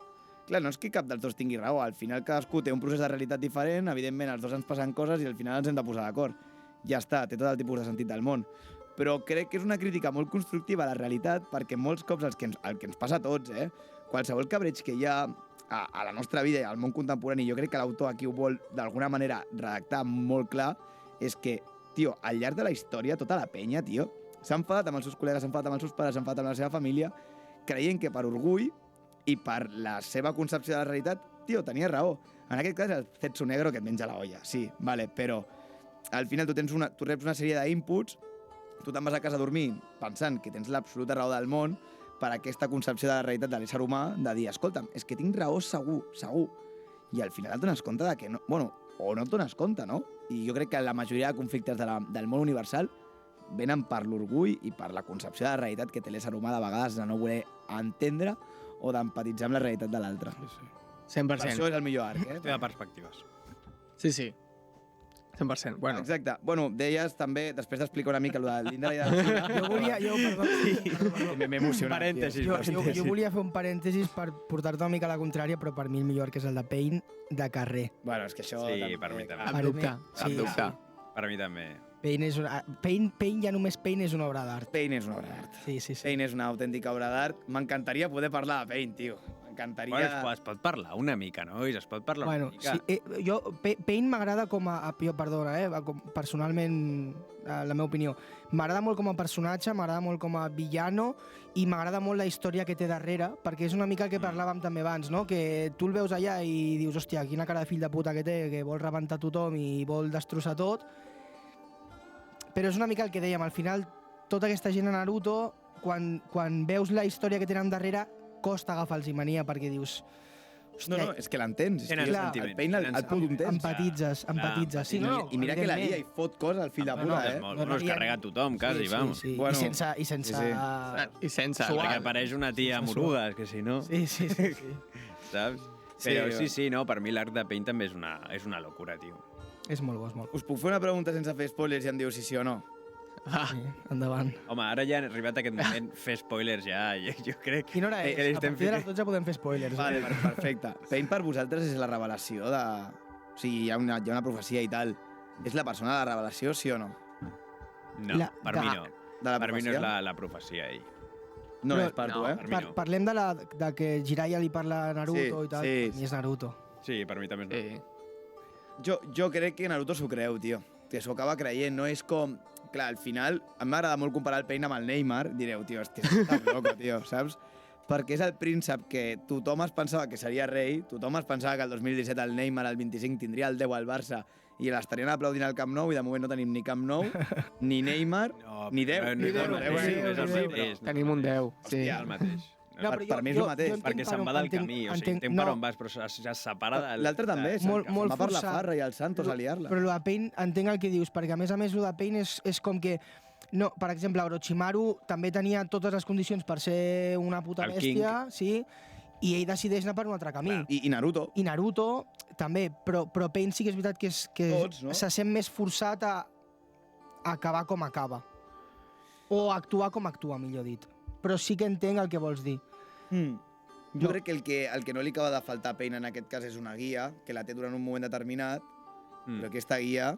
Clar, no és que cap dels dos tingui raó, al final cadascú té un procés de realitat diferent, evidentment els dos ens passen coses i al final ens hem de posar d'acord. Ja està, té tot el tipus de sentit del món. Però crec que és una crítica molt constructiva a la realitat perquè molts cops el que ens passa a tots, qualsevol cabreig que hi ha a la nostra vida i al món contemporani, jo crec que l'autor aquí ho vol d'alguna manera redactar molt clar, és que, tio, al llarg de la història, tota la penya, tio, s'ha enfadat amb els seus col·legues, s'ha enfadat amb els seus pares, s'ha enfadat amb la seva família, creient que per orgull i per la seva concepció de la realitat, tio, tenia raó. En aquest cas, el Zetsu Negro que et menja la olla, sí, vale, però al final tu reps una sèrie d'inputs tu te'n vas a casa a dormir pensant que tens l'absoluta raó del món per aquesta concepció de la realitat de l'ésser humà, de dir, escolta'm, és que tinc raó segur. I al final et dones compte de que no... Bueno, o no et dones compte, no? I jo crec que la majoria de conflictes del món universal venen per l'orgull i per la concepció de la realitat que té l'ésser humà de vegades de no voler entendre o d'empatitzar amb la realitat de l'altre. 100%. Per això és el millor arc, Té de perspectives. Sí. 100%. Bueno, Exacte. Bueno, deies també, després d'explicar una mica el de l'Indra i de la... M'he emocionat. Parèntesis. Jo volia fer un parèntesis per portar-te una mica a la contrària, però per mi el millor que és el de Pain de carrer. Bueno, és que això... Sí, per mi també. cap dubte. Cap dubte. Per mi també. Pain, ja només Pain és una obra d'art. Pain és una obra d'art. Sí. Pain és una autèntica obra d'art. M'encantaria poder parlar de Pain, tio. M'encantaria... Bueno, es pot parlar una mica, nois? Es pot parlar una mica. Sí, Pain m'agrada com a... Perdona, personalment, la meva opinió. M'agrada molt com a personatge, m'agrada molt com a villano i m'agrada molt la història que té darrere, perquè és una mica el que parlàvem també abans, no? Que tu el veus allà i dius, hòstia, quina cara de fill de puta que té, que vol rebentar tothom i vol destrossar tot. Però és una mica el que dèiem, al final, tota aquesta gent a Naruto, quan veus la història que tenen darrere, costa agafar-los mania, perquè dius... No, és que l'entens. Tenen El sentiments. Pain el puc entens. Empatitzes. Sí, I mira que la lia i fot coses al fill de puta, Es carrega tothom, quasi, vamos. Sí. Bueno, I sense... I sense... Perquè apareix una tia moruda, és que si no... Sí. Saps? Però sí, no, per mi l'arc de Pain també és una locura, tio. És molt bo, és molt bo. Us puc fer una pregunta sense fer spoilers i em diu si sí o no? Sí, endavant. Home, ara ja han arribat a aquest moment, fer spoilers ja, jo crec... Quina hora és? que li A estem partir de les 12 podem fer spoilers. Vale, perfecte. Pain per vosaltres és la revelació de... O sigui, hi ha una profecia i tal. És la persona de la revelació, sí o no? No, per mi no. De la Per mi no és profecia? la profecia, ell. No Però- és per tu, no, eh? per mi no. Parlem de que Jiraiya li parla a Naruto Sí, i tal. sí. Per mi és Naruto. Sí, per mi també és Sí. Jo crec que Naruto s'ho creu, tio. Que s'ho acaba creient, no és com... Clar, al final, a mi m'agrada molt comparar el Pain amb el Neymar. Direu, tio, hòstia, estàs loco, tio, saps? Perquè és el príncep que tothom es pensava que seria rei, tothom es pensava que el 2017 el Neymar, el 25, tindria el 10 al Barça i l'estarien aplaudint al Camp Nou i de moment no tenim ni Camp Nou, ni Neymar, ni 10. Ni 10, Bueno, és sí, el sí, mateix. Tenim un 10. Sí. És el mateix. No, per però mi és el mateix, entenc Perquè se'n va del camí, o sigui, entenc per on vas, però ja es separa del... L'altre també, Molt va per la forçat. farra i el Santos a liar-la. Però el de Pain, entenc el que dius, perquè a més el de Pain és com que... No, per exemple, Orochimaru també tenia totes les condicions per ser una puta El bèstia, sí, i ell decideix anar per un altre camí. I Naruto. I Naruto també, però Pain sí que és veritat que Tots, no? se sent més forçat a acabar com acaba. O actuar com actua, millor dit. Però sí que entenc el que vols dir. Jo crec que el que no li acaba de faltar a Pain en aquest cas és una guia, que la té durant un moment determinat, però aquesta guia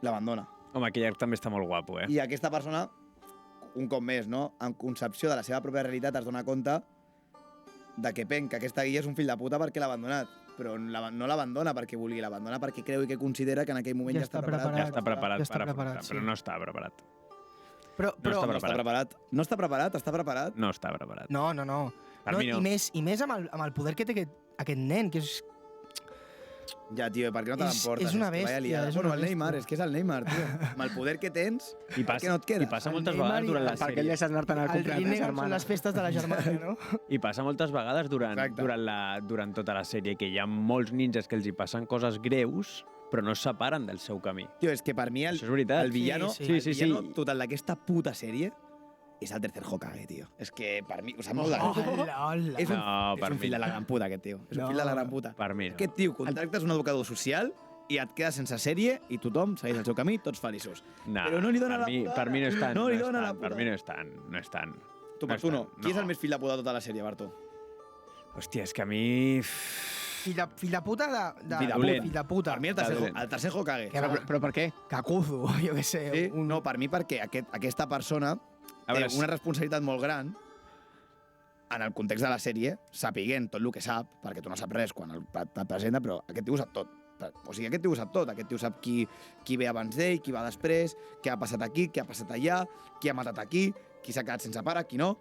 l'abandona. Home, aquell arc també està molt guapo, eh? I aquesta persona, un cop més, no? En concepció de la seva pròpia realitat es dona compte de que Pain, que aquesta guia és un fill de puta perquè l'ha abandonat, però no l'abandona perquè vulgui, l'abandona perquè creu i que considera que en aquell moment ja està preparat. Ja està preparat Ja està per afrontar, preparat, sí. però no està preparat. Però No està No està preparat. No està preparat? Està preparat? No està preparat. no. Per mi no. I més amb el poder que té aquest nen, que és... Ja, tio, per què no te És- l'emportes? és una que vaya bèstia, liada. és Bueno, una el Neymar, bèstia. és que és el Neymar, tio. Amb el poder que tens, I per què no et quedes? I passa El moltes Neymar vegades i durant la el- Per què sèrie. deixes anar-te'n al El compleanys, Rinnegan són germana? les festes de la germana, no? I passa moltes vegades Exacte. durant tota la sèrie que hi ha molts ninjas que els hi passen coses greus, però no es separen del seu camí. Tio, és que per mi Això és veritat. el villano, Sí, sí. el Sí, sí, villano sí. total d'aquesta puta sèrie és el tercer Hokage, tio. És que per mi, ho sap molt de Hola. És un, No, és per un mi fill de la no. gran puta, aquest tio. És un No. fill de la gran puta. Per mi no. Aquest tio contractes un educador social i et quedes sense sèrie i tothom segueix el seu camí, tots feliços. No, Però no li dona per la puta per mi no és tant. No li és dona la tant, puta Per mi no és tant. No és tant. Tu, No per tu no. és tant, Qui és el més fill de puta de tota la sèrie, Barto? Hòstia, és que a mi... Fill de puta de Fill de dolent. fill de puta. Per mi el dolent. tercer Hokage. Però per què? Kakuzu, jo què sé. Sí? No, per mi perquè aquesta persona A té veure, una responsabilitat molt gran en el context de la sèrie, sapiguent tot el que sap, perquè tu no saps res quan et presenta, però aquest tio ho sap tot. O sigui, aquest tio ho sap tot. Aquest tio sap qui ve abans d'ell, qui va després, què ha passat aquí, què ha passat allà, qui ha matat aquí, qui s'ha quedat sense pare, qui no.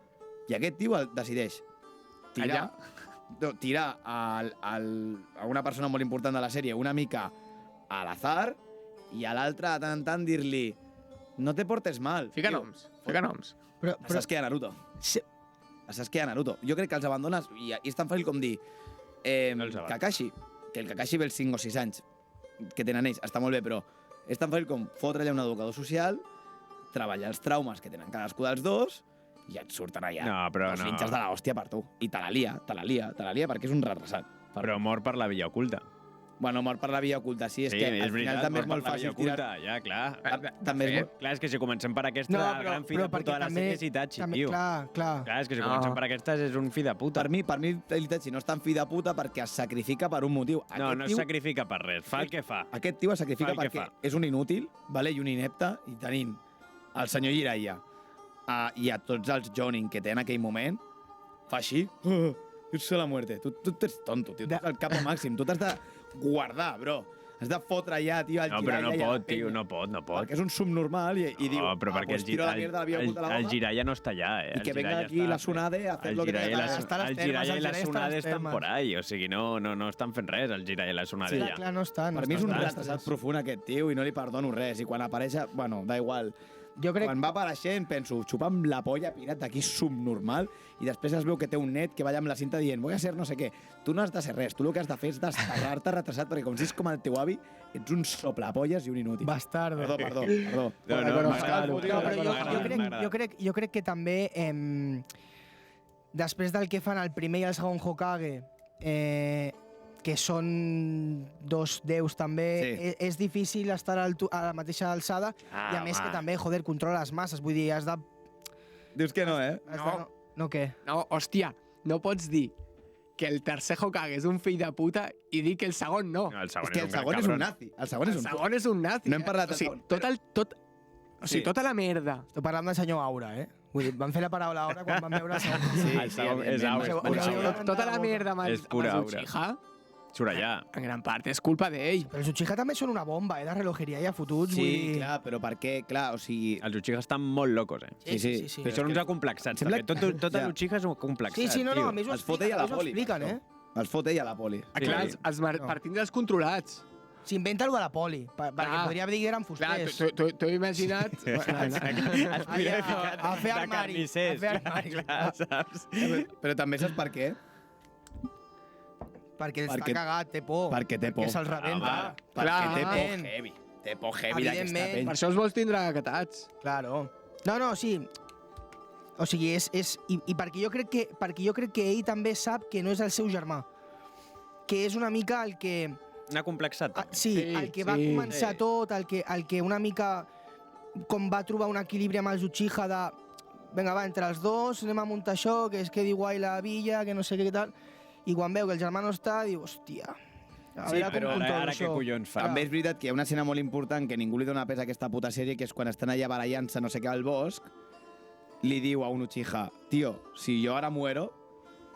I aquest tio decideix tirar a una persona molt important de la sèrie una mica a l'azar i a l'altre de tant en tant dir-li No te portes mal. Fica tio. noms, fica noms. Però, A Sasuke i a Naruto. A Sasuke i a Naruto. Jo crec que els abandones i és tan fàcil com dir No els abandones. Kakashi, que el Kakashi ve els 5 o 6 anys que tenen ells, està molt bé, però és tan fàcil com fotre allà un educador social, treballar els traumes que tenen cadascú dels dos i et surten allà No, però els no. linxes de l'hòstia per tu. I te la lia perquè és un retrasat. Però mor per la via oculta. Bueno, mort per la via oculta, sí, és que al final també és molt fàcil tirar... Ja, clar. També és molt... Clar, és que si comencem per aquesta, No, el gran fill de puta de la sèrie és Itachi, tio. Clar. Clar, és que si No. comencem per aquestes és un fill de puta. Per mi l'Itachi no és tan fill de puta perquè es sacrifica per un motiu. No, no es sacrifica per res. Fa el que fa. Aquest tio es sacrifica Fa el que perquè fa. és un inútil, vale? I un inepte, i tenint el senyor Jiraiya i a tots els Jonin que té en aquell moment, fa així, irse a la muerte. Tu ets tonto, tio. Tu ets el capo màxim. Tu t'has de guardar, bro. Has de fotre allà, tio, el No, però no Jiraiya i a la pot, tio, penya. no pot. Perquè és un subnormal i diu, No, però perquè pues tiro la mierda a la via oculta a la el hoja Jiraiya no està allà, i que venga aquí la Tsunade a fer lo que Jiraiya tenga que està a les el termes, Jiraiya i el la Jiraiya està a Tsunade les estan termes. por ahí, o sigui, no estan fent res, el Jiraiya i la Tsunade Sí, ja. clar, no està. Per mi és un està. retrasat profund aquest tio i no li perdono res. I quan apareix, bueno, da igual. Jo crec... Quan va apareixent, penso, xupa'm la polla, pirat d'aquí subnormal, i després es veu que té un net que va allà amb la cinta dient voy a ser no sé què. Tu no has de ser res, tu el que has de fer és desterrar-te retrasat, perquè com si és com el teu avi, ets un soplapolles i un inútil. Bastardo. Perdó. No, M'agrada el No, motiu, però jo crec que també, després del que fan el primer i el segon Hokage, que són dos déus també, Sí. és difícil estar a la mateixa alçada i a més que també, joder, controla les masses, vull dir, has de... Dius que no, eh? No què? No, hòstia, no pots dir que el tercer Hokage és un fill de puta i dir que el segon no. No, el És segon que el segon és un nazi. El segon és El un... segon és un nazi. No hem parlat o sigui, del tot el... Tot, o sigui, Sí. tota la merda. Estic parlant del senyor Aura, eh? Vull dir, van fer la paraula Aura quan van veure el segon. Sí, El segon és evidentment. aura, és El pura segon- aura. Tota la merda amb És pura amb aura. Uchiha, Soraya. en gran part, és culpa d'ell. Però els Uchiha també són una bomba, de relojeria ja fotuts, vull Sí, dir... clar, però per què? Clar, o sigui... Els Uchiha estan molt locos, Sí. Però són uns acomplexats, Sembla també. Tot Ja. l'Uchiha és un complexat, Sí, sí, no, tio. a més ho Els fot ell a la poli. expliquen, per eh? això. Els fot ell a la poli. Ah, clar, Sí. partint dels controlats. S'inventa el de la poli, perquè podria dir que eren Clar, fusters. t'ho he imaginat... A fer armari, a fer armari. Clar, saps? Però també saps per què? Perquè està Perquè- cagat, té por. perquè té por. Perquè se'ls rebenta. Home, Perquè Clar. té por heavy. Té por heavy d'aquesta Evidentment. penya. Per això els vols tindre acatats. Claro. No, sí. O sigui, I perquè jo crec que ell també sap que no és el seu germà. Que és una mica el que... Un acomplexat. Sí, Sí, el que va sí. començar tot, el que una mica com va trobar un equilibri amb els Uchiha de vinga, va, entre els dos anem a muntar això, que es quedi guai la villa, que no sé què tal, i quan veu que el germà no està, diu, hòstia, a Sí, veure però com controlo Ara què això. collons fa? També és veritat que hi ha una escena molt important que ningú li dona pes a aquesta puta sèrie, que és quan estan allà barallant-se no sé què al bosc, li diu a un Uchiha, tío, si yo ahora muero,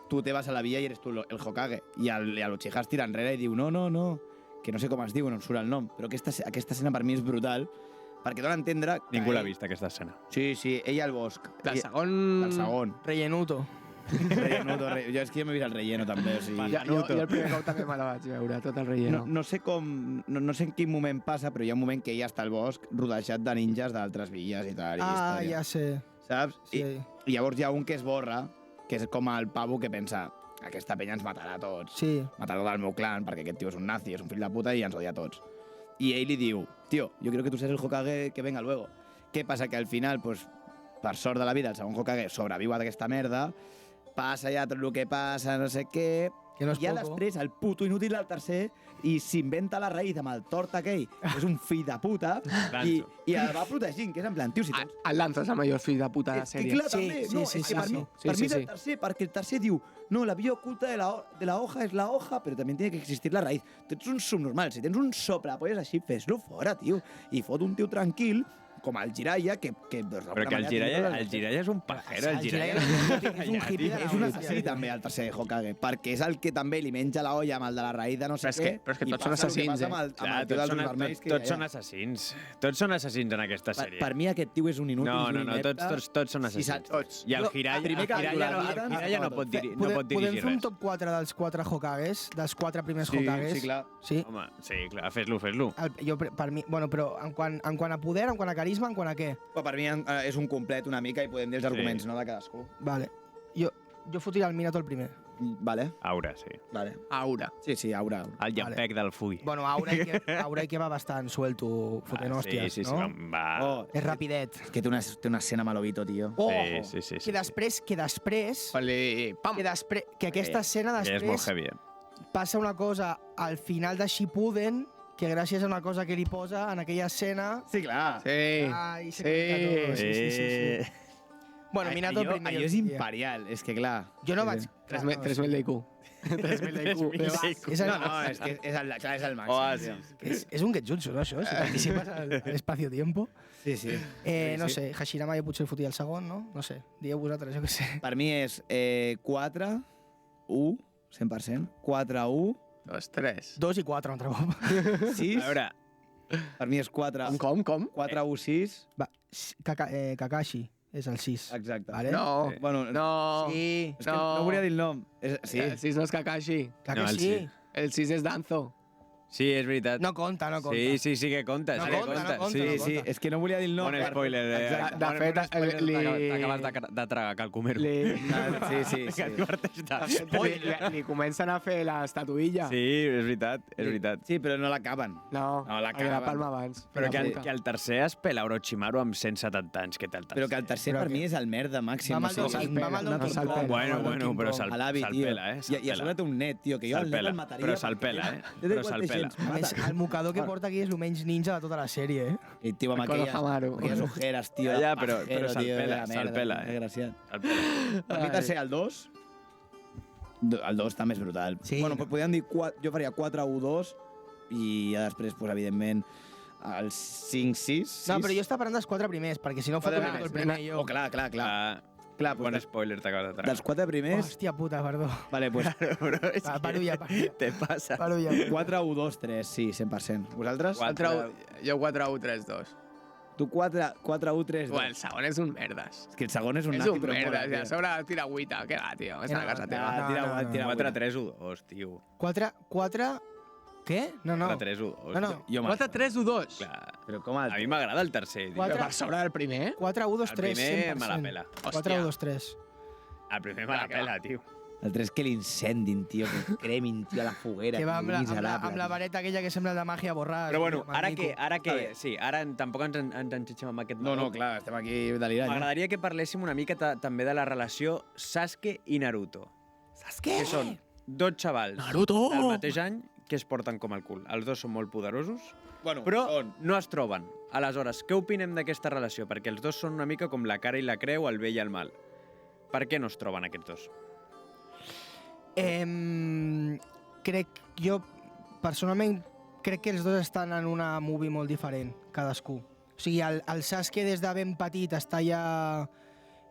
tú te vas a la villa y eres tú el Hokage. I el Uchiha es tira enrere i diu, no, que no sé com es diu, no em surt el nom, però aquesta escena per mi és brutal, perquè dona a entendre... que Ningú l'ha ell- vist, aquesta escena. Sí, ell al bosc. Del I- segon... Del segon. Rellenuto. Rellenuto, jo és que jo m'he vist el relleno també, o sigui... Jo el primer cop també me la vaig veure, tot el relleno. No sé com... No sé en quin moment passa, però hi ha un moment que ella està al bosc rodejat de ninjas d'altres villes i tal. Ah, i història. ja sé. Saps? Sí. I llavors hi ha un que es borra, que és com el pavo que pensa aquesta penya ens matarà a tots. Sí. Matarà tot el meu clan, perquè aquest tio és un nazi, és un fill de puta i ens odia a tots. I ell li diu, tío, yo quiero que tú seas el Hokage que venga luego. Què passa? Que al final, pues, per sort de la vida, el segon Hokage sobreviu a aquesta merda, passa ja tot el que passa, no sé què, Que no és i ja poco. després el puto inútil del tercer i s'inventa la raïs amb el tort aquell, que és un fill de puta, i el va protegint, que és en plan, tio, si tens... El Lanza és el millor fill de puta de la És que sèrie. clar, Sí, també, sí, no, sí, és que sí, per sí. mi, Sí, per sí, mi és sí. el tercer, perquè el tercer diu, no, la vía oculta de la hoja és la hoja, però també tiene que existir la raïz. Tu ets un subnormal, si tens un soplapolles així, fes-lo fora, tio, i fot un tio tranquil, com el Jiraiya, que Però que el Jiraiya és un pajero, el Jiraiya. és un hippie de la és un hòstia. assassí també, el tercer Hokage, perquè és el que també li menja la olla amb el de la raïs de no sé què. Però és que i tots són passa el que assassins, passa amb el Clar, tio dels ulls vermells que hi ha tots són allà. assassins. Tots són assassins en aquesta sèrie. Per mi aquest tio és un inútil, és un No, inepte. tots són I assassins. tots. I el Jiraiya, primer que el Jiraiya no pot Podem dirigir fer un res. top 4 dels 4 Hokages, dels 4 primers Sí, Hokages? sí, clar. Sí? Home, sí, clar, fes-lo. Per mi, bueno, però en quant a poder, en quant a carisma, realisme en quant a què? Però per mi és un complet una mica i podem dir els arguments, no, de cadascú. Vale. Jo fotria el Minato el primer. Vale, Aura, sí. vale. Aura. Sí, Aura. El llampec del Fui. Bueno, Aura que va bastant suelto fotent hòsties, sí, no? va. Oh, És rapidet. és que té una escena malobito, tio. Sí. Que després, Pam! que aquesta escena Que és molt després heavy, passa una cosa al final de Shippuden que gràcies a una cosa que li posa en aquella escena... Sí, clar. Sí. Ai, se Sí. conecta todo. Sí. Bueno, Minato el primer. Allò és imperial, és que clar. Jo no vaig... 3.000 d'IQ. 3.000 d'IQ. És el, És que és el màxim. Oasis. és un Genjutsu, no, això? Si participes a l'espacio-tiempo. Sí, sí. No sé, Hashirama jo potser el fotia el segon, no? No sé, dieu vosaltres, jo què sé. Per mi és 4, 1, 100%, 4, 1, 2, 3. 2 i 4, un altre cop. 6, A veure, per mi és 4, Com? 4, 1, 6. Va, Kakashi és el 6. Exacte. Vale? No. Bueno, No. Sí. és que no volia dir el nom. Sí. El 6 no és Kakashi. Kakashi. No, El 6 és Danzo. sí, és veritat. No conta, no conta. Sí que compta. No sí que conta, no conta, Sí, no sí. Sí, és que no volia dir el nom. Bon spoiler. Exacte. De fet, t'acabes de tragar Calcomero. Sí. Que et diverteix tant. li comencen a fer l'estatuïlla. Sí, és veritat. Sí, però no l'acaben. No, No, la perquè la caben. palma abans. Però La puta. que el tercer es pela Orochimaru amb 170 anys. Què té el tercer? Però que el tercer per mi és el merda màxim. Va amb el o sigui, Donkey- va amb el no Donkey se'l Kong. pela. Bueno, però a l'avi, se'l tio. pela, I a sobre té un net, tio, que jo el net el mataria. Però se'l perquè, pela, tio, Però igual se'l té pela. gens, A més, mata. el mocador que porta aquí és el menys ninja de tota la sèrie, eh? I tio, amb El aquelles Konohamaru. ojeres, tio, Ja, de però pajero, se'l tio, de pela, la se'l merda, pela, desgraciat. Se'l pela. Per mi tercer, el 2. El 2 també és brutal. Sí. Bueno, podríem dir, jo faria 4, 1, 2, i ja després, pues, evidentment, el 5, 6. No, però jo estava parlant dels 4 primers, perquè si no foto el primer jo. Oh, clar. Clar, Bon pues, spoiler t'acabes de tragar. dels 4 primers... Hòstia puta, perdó. Vale, pues Però és Va, que paro ja. te passa. Paro ja. 4, 1, 2, 3, sí, 100%. Vosaltres? 4, jo 4, 1, 3, 2. Tu 4, 1, 3, 2. Ué, el segon és un merdes. És que el segon és un És nazi, un però merda, mola, i a tio. sobre tira agüita. Què va, tio? Està a casa teva. Ah, tira No, guant, no, tira 4, guant. 3, 1, 2, tio. 4... Què? No. 4, 3, 1, 2. No. Jo 4, 3, 1, 2. Clar. Però com A mi m'agrada el tercer. tio. Quatre- Però per sobre del primer? 4, 1, 2, El 3, primer 100%. me la pela. 4, 1, 2, 3. El primer me la pela, tio. El 3 que l'incendin, tio, que cremin, tio, a la foguera. Que va amb la miserable, vareta aquella que sembla de màgia borrada. Però bueno, ara Està que... bé. Sí, ara tampoc ens enxitxem amb aquest No, meló. clar, estem aquí delirant. M'agradaria que parléssim una mica també de la relació Sasuke i Naruto. Sasuke! Que són dos xavals Naruto! del mateix any que es porten com el cul. Els dos són molt poderosos, Bueno, però no es troben. Aleshores, què opinem d'aquesta relació? Perquè els dos són una mica com la cara i la creu, el bé i el mal. Per què no es troben aquests dos? Jo, personalment, crec que els dos estan en una movie molt diferent, cadascú. O sigui, el Sasuke des de ben petit està ja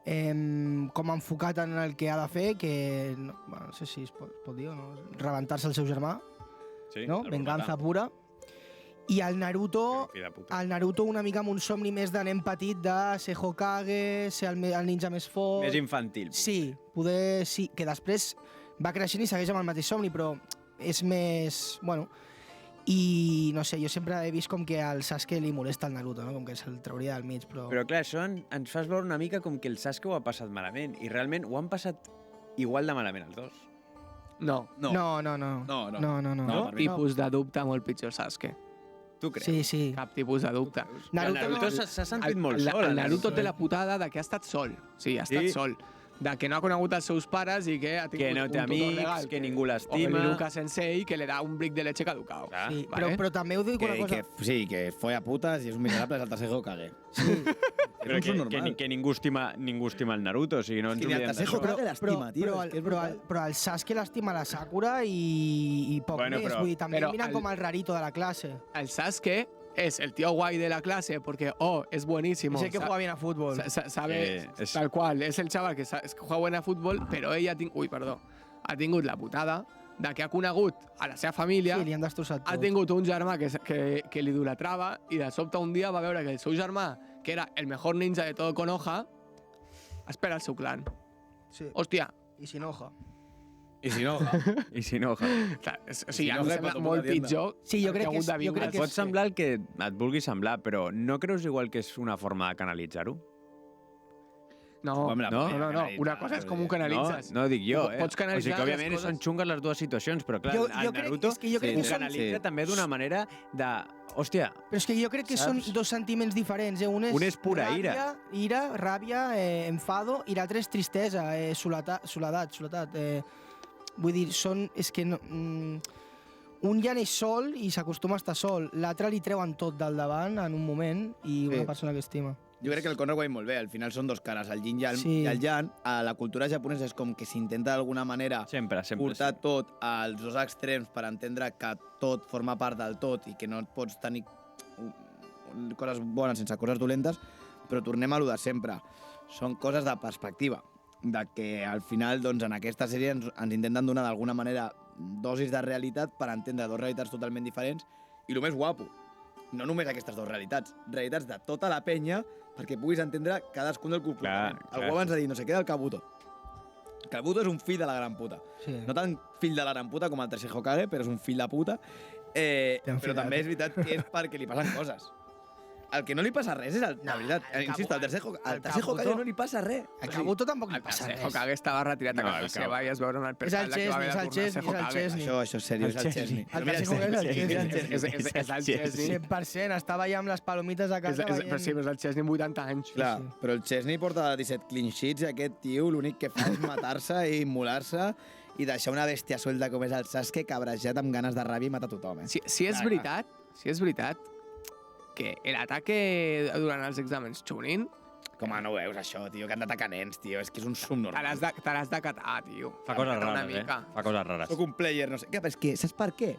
com enfocat en el que ha de fer, que no sé si es pot dir o no, rebentar-se el seu germà, Sí, no? Venganza pura. I el Naruto una mica amb un somni més de nen petit de ser Hokage, ser el ninja més fort... Més infantil. Sí, poder... Sí, que després va creixent i segueix amb el mateix somni, però és més... Bueno, i no sé, jo sempre he vist com que al Sasuke li molesta el Naruto, no? Com que se'l trauria del mig, però... Però clar, això ens fas veure una mica com que el Sasuke ho ha passat malament, i realment ho han passat igual de malament els dos. No. No. Cap tipus de dubte molt pitjor Sasuke. Tu creus? Sí, sí. Cap tipus de dubte. Naruto s'ha sentit molt sol. El Naruto té la putada de que ha estat sol. Sí, ha estat sol. De que no ha conegut els seus pares i que ha tingut que no té un tutor amics, legal, que ningú o l'estima. el Luka Sensei, que le da un bric de leche caducado. Sí, Vale? però també ho dic una cosa... Sí, que folla putes i és un miserable, és el tercer Hokage. Però és un normal. que ningú estima el Naruto, o sigui, no ens Ni el oblidem tercer d'això. Hokage l'estima, tio. és que és brutal. Però el Sasuke l'estima la Sakura i poc Bueno, més. però- Vull dir, també però el miren el- com el rarito de la clase. El Sasuke es el tío guay de la clase porque, es buenísimo. Es el que juega bien a fútbol. Sabe, es- tal cual, es el chaval que juega bien a fútbol, però ell ha tingut la putada de que ha conegut a la seva família, Sí, li han destrossat ha tot. tingut un germà que l'idolatrava i de sobte un dia va veure que el seu germà, que era el mejor ninja de todo Konoha, espera el seu clan. Sí. Hòstia, I si enoja. I si no, I si no, Clar, o sigui, a no, mi em res, sembla pot molt una tienda. pitjor. Sí, jo crec ha que hagut és- de jo viure crec et que pot és- semblar el que et vulgui semblar, però no creus igual que és una forma de canalitzar-ho? No, Home, la no, podria no, no. canalitzar, Una cosa és com ho No, canalitzes. no dic jo, Pots canalitzar O sigui que, òbviament, les coses- són xungues les dues situacions, però clar, Jo el crec- Naruto és que jo crec que ho són- canalitza també d'una manera de... Hòstia, Però és que jo crec que Saps? són dos sentiments diferents. Un és pura ràbia, ràbia, enfado, i l'altre és tristesa, soledat. Vull dir, és que no, un ja neix sol i s'acostuma a estar sol. L'altre li treuen tot del davant en un moment i una persona que estima. Jo crec que el Conrad ho ha dit molt bé. Al final són dos cares, el yin i Sí. el yang. A la cultura japonesa és com que s'intenta d'alguna manera sempre. portar tot als dos extrems per entendre que tot forma part del tot i que no et pots tenir coses bones sense coses dolentes, però tornem a lo de sempre. Són coses de perspectiva, de que al final doncs, en aquesta sèrie ens intenten donar d'alguna manera dosis de realitat per entendre dues realitats totalment diferents i el més guapo, no només aquestes dues realitats de tota la penya perquè puguis entendre cadascun del comportament. Clar, Algú abans ha dit, no sé què, del Kabuto. Kabuto és un fill de la gran puta. Sí. No tan fill de la gran puta com el tercer Hokage, però és un fill de puta. Però filat. també és veritat que és perquè li passen coses. El que no li passa res és el... De veritat, insisto, al tercer Hokage no li passa res. A Kabuto tampoc li El passa tercer res. Hokage estava retirat a No, casa el seva i es veure en el És el que va haver de tornar a ser Chesney, és el Hokage. Chesney. Això és seriós, és el Chesney. El Mira, tercer Hokage és el Chesney. Chesney. És el Chesney. 100%, estava allà amb les palomites a casa Però sí, però és el Chesney amb 80 anys. Clar, però el Chesney porta 17 clean sheets i aquest tio l'únic que fa és matar-se i immolar-se i deixar una bèstia suelta com és el Sasuke cabrejat amb ganes de ràbia i matar tothom. Si és veritat que l'ataque durant els exàmens Chunin Com no ho veus, això, tio, que han d'atacar nens, tio. És que és un subnormal. te l'has de catar, tio. Fa coses Una rares, mica. Fa coses rares. Soc un player, no sé. Què, però és que, saps per què?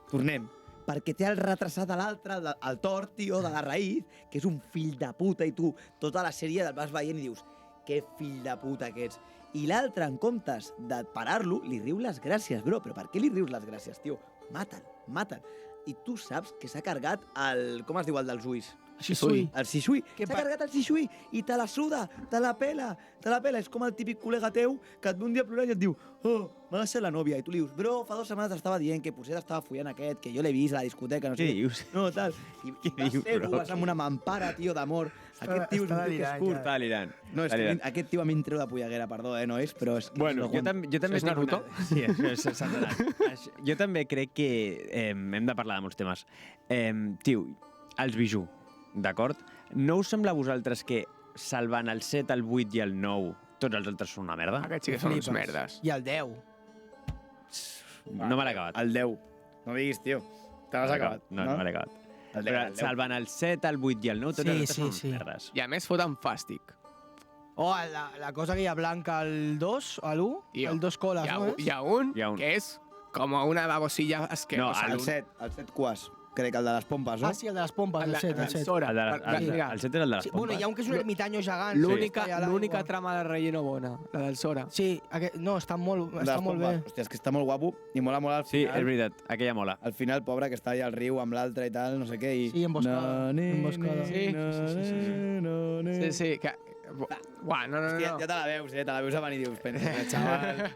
Tornem. Perquè té el retrasat de l'altre, el Thor, tio, de la raïz, que és un fill de puta, i tu tota la sèrie el vas veient i dius que fill de puta que ets. I l'altre, en comptes de parar-lo, li riu les gràcies, bro. Però per què li rius les gràcies, tio? Mata'l. I tu saps que s'ha carregat el... Com es diu el dels ulls? Shisui. El Shisui. Què S'ha pa- carregat el Shisui i te la suda, te la pela. És com el típic col·lega teu que et ve un dia plorant i et diu m'ha deixat la nòvia. I tu li dius, bro, fa 2 setmanes t'estava dient que potser t'estava follant aquest, que jo l'he vist a la discoteca, no sé Què dius? No, tal. I Què vas dius, ser bro? tu, vas amb una mampara, tio, d'amor. Aquest tio és un està tio que és delirant, curt. Està delirant. No, és que aquest tio a mi em treu de polleguera, perdó, no és, però és que... Bueno, no jo també Això és tinc Naruto? Sí, això és Sandaran. Jo també crec que hem de parlar de molts temes. Tio, els bijú, d'acord? No us sembla a vosaltres que, salvant el 7, el 8 i el 9, tots els altres són una merda? Aquests sí que són uns merdes. I el 10. No me l'he acabat. El 10. No diguis, tio. Te l'has acabat, No, no me l'he acabat. El 10, Però el 10. salvant el 7, el 8 i el 9, tots els altres Sí, són sí. merdes. I a més foten fàstic. Oh, la cosa que hi ha blanca, el 2, l'1, el 2 coles, no és? Hi ha un Hi ha un. que és com una babosilla asquerosa. El 7 quas. Crec que el de les pompes, no? Ah, sí, el de les pompes, el 7, el 7. Sora. El 7 és el de les Sí, pompes. bueno, hi ha un que és un ermitaño gegant. L'única que hi ha a l'aigua. l'única trama de relleno bona, la del Sora. Sí, no, està molt El de les molt pompes. bé. Hòstia, és que està molt guapo i mola molt al Sí, final. és veritat, aquella mola. Al final, pobre, que està allà al riu amb l'altre i tal, no sé què, i... Sí, emboscada. Emboscada. Sí, sí, que... Buah, no. Ja te la veus, te la veus a venir i dius, pensa, xaval,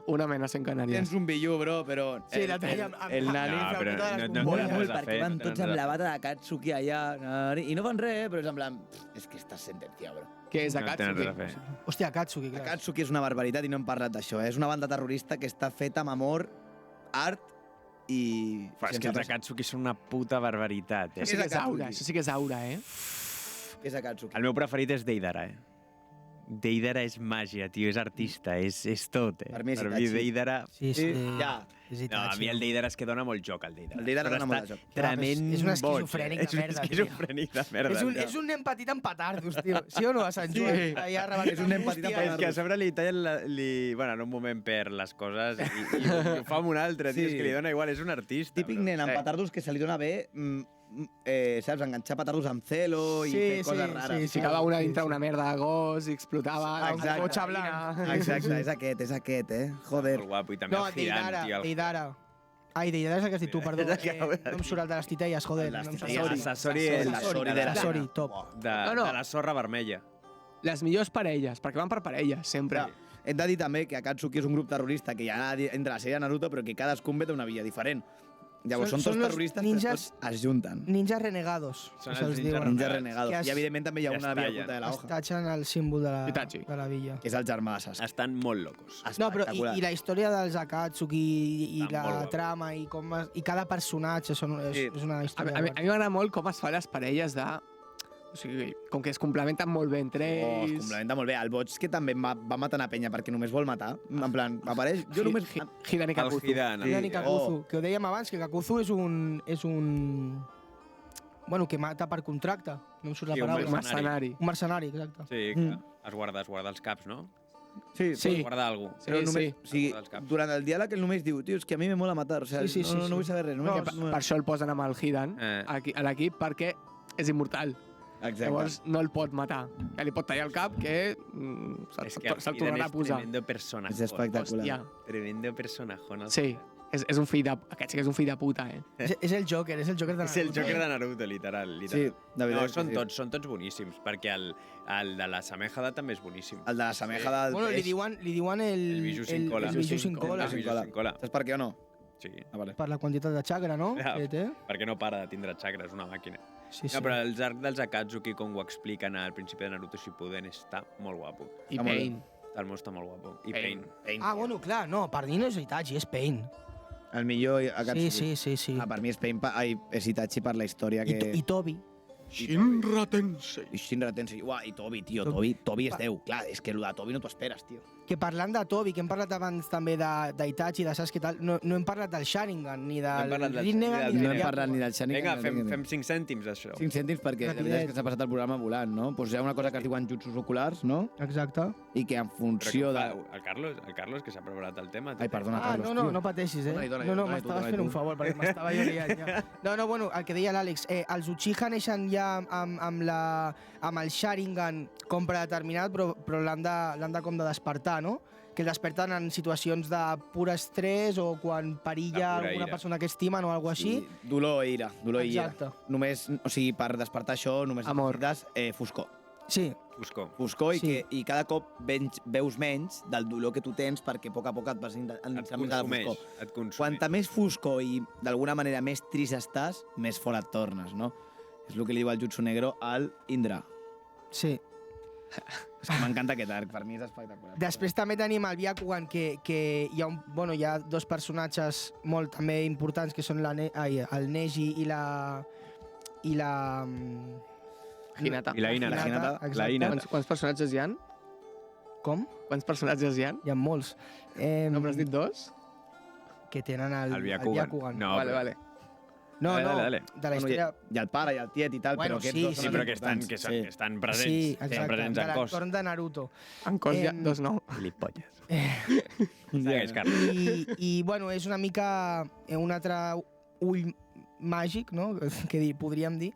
Una amenaça en Canàries. tens un billu, bro, però... Sí, la treia amb el nani... No, però no Mola tens molt res a perquè fer, van no tots tens amb res la a bata de Katsuki allà i no fan res, però és en plan... És que estàs sentenciat, bro. Què és No tens res a fer. Akatsuki? Hòstia, Katsuki, clar. Akatsuki és una barbaritat i no hem parlat d'això. És una banda terrorista que està feta amb amor, art i... Però és que els Akatsuki són una puta barbaritat. Això sí que és aura, això sí que és aura, eh? Què és Akatsuki? El meu preferit és Deidara, Deidara és màgia, tio, és artista, és tot, Per mi és Per mi Itachi. Deidara... Sí, sí. Ja. És No, a Itachi. mi el Deidara és que dona molt joc, el Deidara. El Deidara Però dona molt està de joc. Tremend És un boig, esquizofrènic de És un merda, tio. esquizofrènic de merda. És un nen petit amb petardos, tio. Sí o no, a Sant Joan? Allà rebentant És un nen petit amb bústies. És que a sobre li tallen... Bueno, en un moment perd les coses i ho fa amb un altre, tio, Sí. és que li dona igual, és un artista. Típic bro. nen amb petardos que se li dona bé, saps, enganxar petardos amb celo i Sí, fer coses sí, rares. sí, Ficava una dintre una merda de gos i explotava amb Exacte. cotxe blanc. Exacte, és aquest, Joder. Molt guapo, i també No, el girant, Deidara, tio. Deidara. Ai, Deidara és el que has dit tu, perdó. És que- No em surt el de les titelles, joder. Les No em surt. titelles. Sasori El és Sasori de de la- la- Sasori, top. de No. la sorra vermella. Les millors parelles, perquè van per parelles, sempre. Ja. Hem de dir també que Akatsuki és un grup terrorista que hi ha entre la sèrie de Naruto, però que cadascun ve d'una villa diferent. Llavors són tots los terroristes, ninjas, però tots es junten. Ninjas renegados. Són se'ls els diuen. ninjas Ninjas renegados. Que es- I evidentment també hi ha que una es via tallen. puta de la Es hoja, tatxen el símbol Itachi. de la villa. que és el germà de Sasuke. Estan molt locos. No, però Espectacular. i la història dels Akatsuki i Està molt la guapo. trama i cada personatge és una A història. mi m'agrada molt com es fan les parelles de... O sigui, com que es complementen molt bé entre Oh, es ells... complementa molt bé. El Boig, que també va matar una penya perquè només vol matar. En plan, apareix... Jo només... Hidan i Kakuzu. Hidan. Hidan i Sí. Kakuzu, que ho dèiem abans, que Kakuzu és un... Bueno, que mata per contracte. No em surt la Sí, un paraula. Mercenari. Un mercenari, exacte. Sí, que es guarda els caps, no? Sí, Sí. Es guarda algú. Sí, però només, sí. o sigui, Dels caps. durant el diàleg ell només diu, tio, és que a mi me mola matar, o sigui, Sí, sí, sí, no, no vull sí. saber res. No, Només, per això el posen amb el Hidan Eh. a l'equip, perquè és immortal. Exacte. Llavors no el pot matar. Ja li pot tallar el cap, que És que se'l Hidan tornarà a és posar. tremendo personajón. És espectacular. Hòstia. Tremendo personajón. Sí, és un fill de... Aquest sí que és un fill de puta, eh? És el Joker de Naruto. És el Joker de Naruto, literal. Sí, de veritat. No, són que sí. tots boníssims, perquè el de la Samehada també és boníssim. El de la sameja del Bueno, li peix. diuen el... El Biju sin cola. El Biju sin cola. El Biju sin cola. Saps per què o no? Sí, Ah, vale. Per la quantitat de xacra, no? Ja. Que té. perquè no para de tindre xacra, és una màquina. Sí, sí. No, però els arcs dels Akatsuki, com ho expliquen al principi de Naruto Shippuden, està molt guapo. I Està molt Pain. El mo està molt guapo. I Pain. Pain. Ah, bueno, clar, no, per mi no és Itachi, és Pain. El millor Akatsuki. Sí. Ah, per mi és Pain, és Itachi per la història que... I Tobi. Shinra Tensei. I Shinra Tensei. Uah, i Tobi, tio, Tobi és Déu. Clar, és que el de Tobi no t'ho esperes, tio. Que parlant de Tobi, que hem parlat abans també d'Itachi, de Sasuke i tal, no hem parlat del Sharingan, ni hem del parlat del- Rinnegan, ni ni No del hem parlat ni Byakugan. del Sharingan. Vinga, ni del fem Rinnegan. 5 cèntims, això. 5 cèntims perquè la veritat és que s'ha passat el programa volant, no? Doncs hi ha una cosa que es diuen jutsus oculars, no? Exacte. I que en Però funció que de... ho fa el Carlos, que s'ha preparat el tema. Ai, perdona, Ah, Carlos, no, tio. no pateixis, eh? Dona-hi, No, dona-hi tu, m'estaves dona-hi fent tu. un favor, perquè m'estava jo liant ja. No, bueno, el que deia l'Àlex, els Uchiha neixen ja amb el Sharingan com predeterminat, però l'han de com de despertar, no? Que el desperten en situacions de pur estrès o quan perilla De pura alguna ira. persona que estimen o alguna cosa així. Sí, dolor i ira, dolor i ira. Exacte. Només, o sigui, per despertar això només Amor. necessites foscor. Sí, Foscor. Foscor Sí. i cada cop veus menys del dolor que tu tens perquè a poc a poc et vas Et endinsant més a la consumeix. foscor. Et consumeix. Quanta més foscor i d'alguna manera més trist estàs, més fora et tornes, no? És el que li diu el Jutsu Negro al Indra. sí. És que m'encanta aquest arc, per mi és espectacular. Després també tenim el Byakugan, que hi ha dos personatges molt també importants, que són el Neji i la... Hinata. I la Hinata. La Hinata, La exacte. Hinata. Quants personatges hi han? Com? Quants personatges hi han? Hi ha molts. No, però has dit dos? Que tenen el Byakugan. No, Vale, però- vale. No, Dale, no, dale. de la història... I el pare i el tiet i tal, Bueno, però aquests sí, dos Sí, són però els que estan, importants. que estan presents. Sí, Estan exacte, presents de en cos. l'entorn de Naruto. En cos hi ha Em, dos no. Gilipolles. Un dia, Segueix, Carlos. I bueno, és una mica un altre ull màgic, no? que podríem dir,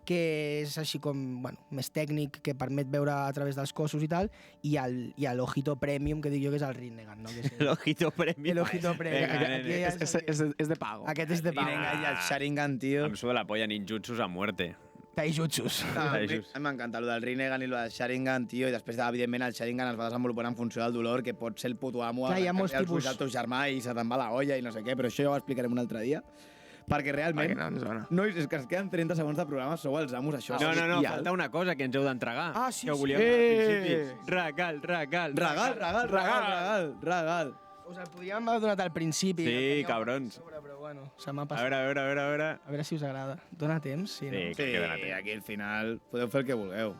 que és així com, bueno, més tècnic, que permet veure a través dels cossos i tal, i l'Ojito Premium, que dic jo que és el Rinnegan, no? Que és L'ojito premium. l'Ojito Premium. Venga, Aquí nene. ja És de pago. Aquest és de I vinga, i el Sharingan, tio. Em suda la polla ninjutsus a muerte. Taijutsus. Ah, a mi Just. m'encanta el del Rinnegan i el del Sharingan, tio, i després, evidentment, el Sharingan es va desenvolupant en funció del dolor, que pot ser el puto amo, Clar, hi ha molts arrencar-li els tipus. ulls al teu germà i se te'n va la olla i no sé què, però això ja ho explicarem un altre dia. Perquè realment, Perquè no ens dona. nois, és que ens queden 30 segons de programa, sou els amos, això. No, I falta una cosa que ens heu d'entregar. Ah, sí, que ho sí. volíem al principi. Regal. Regal. Us el podríem haver donat al principi. Sí, el teníeu cabrons. sobre, Però bueno, se m'ha A passat. veure. A veure si us agrada. Dóna temps? Sí, no? Sí. Sí, Que dona temps. aquí al final podeu fer el que vulgueu.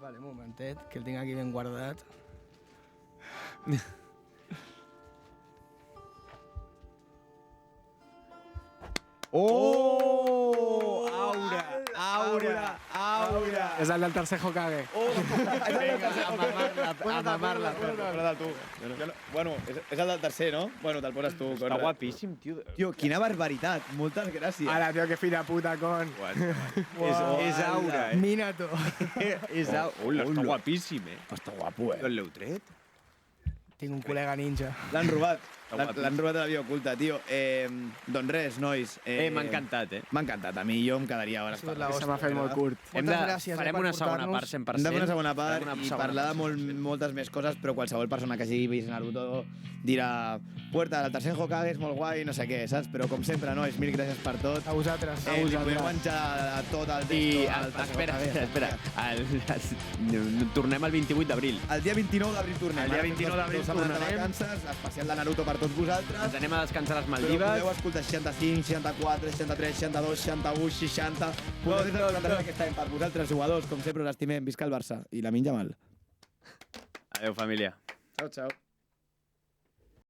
Vale, un momentet, que el tinc aquí ben guardat. Oh! Aura! És el del tercer Hokage. Vinga, a mamar-la. Guarda tu. Bueno, és el del tercer, no? Bueno, te'l poses tu, Està Conrad. guapíssim, tio. Tio, quina barbaritat. Moltes gràcies. Ara, tio, que fill de puta, con. És aura, eh? Minato. És aura. Hola, està guapíssim, eh? Està guapo, D'on l'heu tret? Tinc un col·lega ninja. L'han robat. L'han robat a la via oculta, tio. Doncs res, nois. M'ha encantat, M'ha encantat. A mi jo em quedaria hores sigut la parlant. Se m'ha fet molt curt. Moltes gràcies, Farem per una segona portar-nos. part, 100%. Hem de fer una segona part Farem una i segona parlar de part. moltes més coses, però qualsevol persona que hagi vist Naruto dirà Puerta, el tercer Hokage és molt guai, no sé què, saps? Però com sempre, nois, mil gràcies per tot. A vosaltres. Li podem menjar tot el I, testo al tercer espera, Hokage. espera. Tornem el 28 d'abril. El dia 29 d'abril tornem. El dia Ara fem 29 d'abril dues setmanes de tornarem. vacances, especial de Naruto per tots vosaltres. Ens anem a descansar a les Però Maldives. podeu escoltar 65, 64, 63, 62, 61, 60... Podeu escoltar aquest any per vosaltres, jugadors. Com sempre, us estimem. Visca el Barça. I la Jamal. Adéu, família. Ciao, ciao.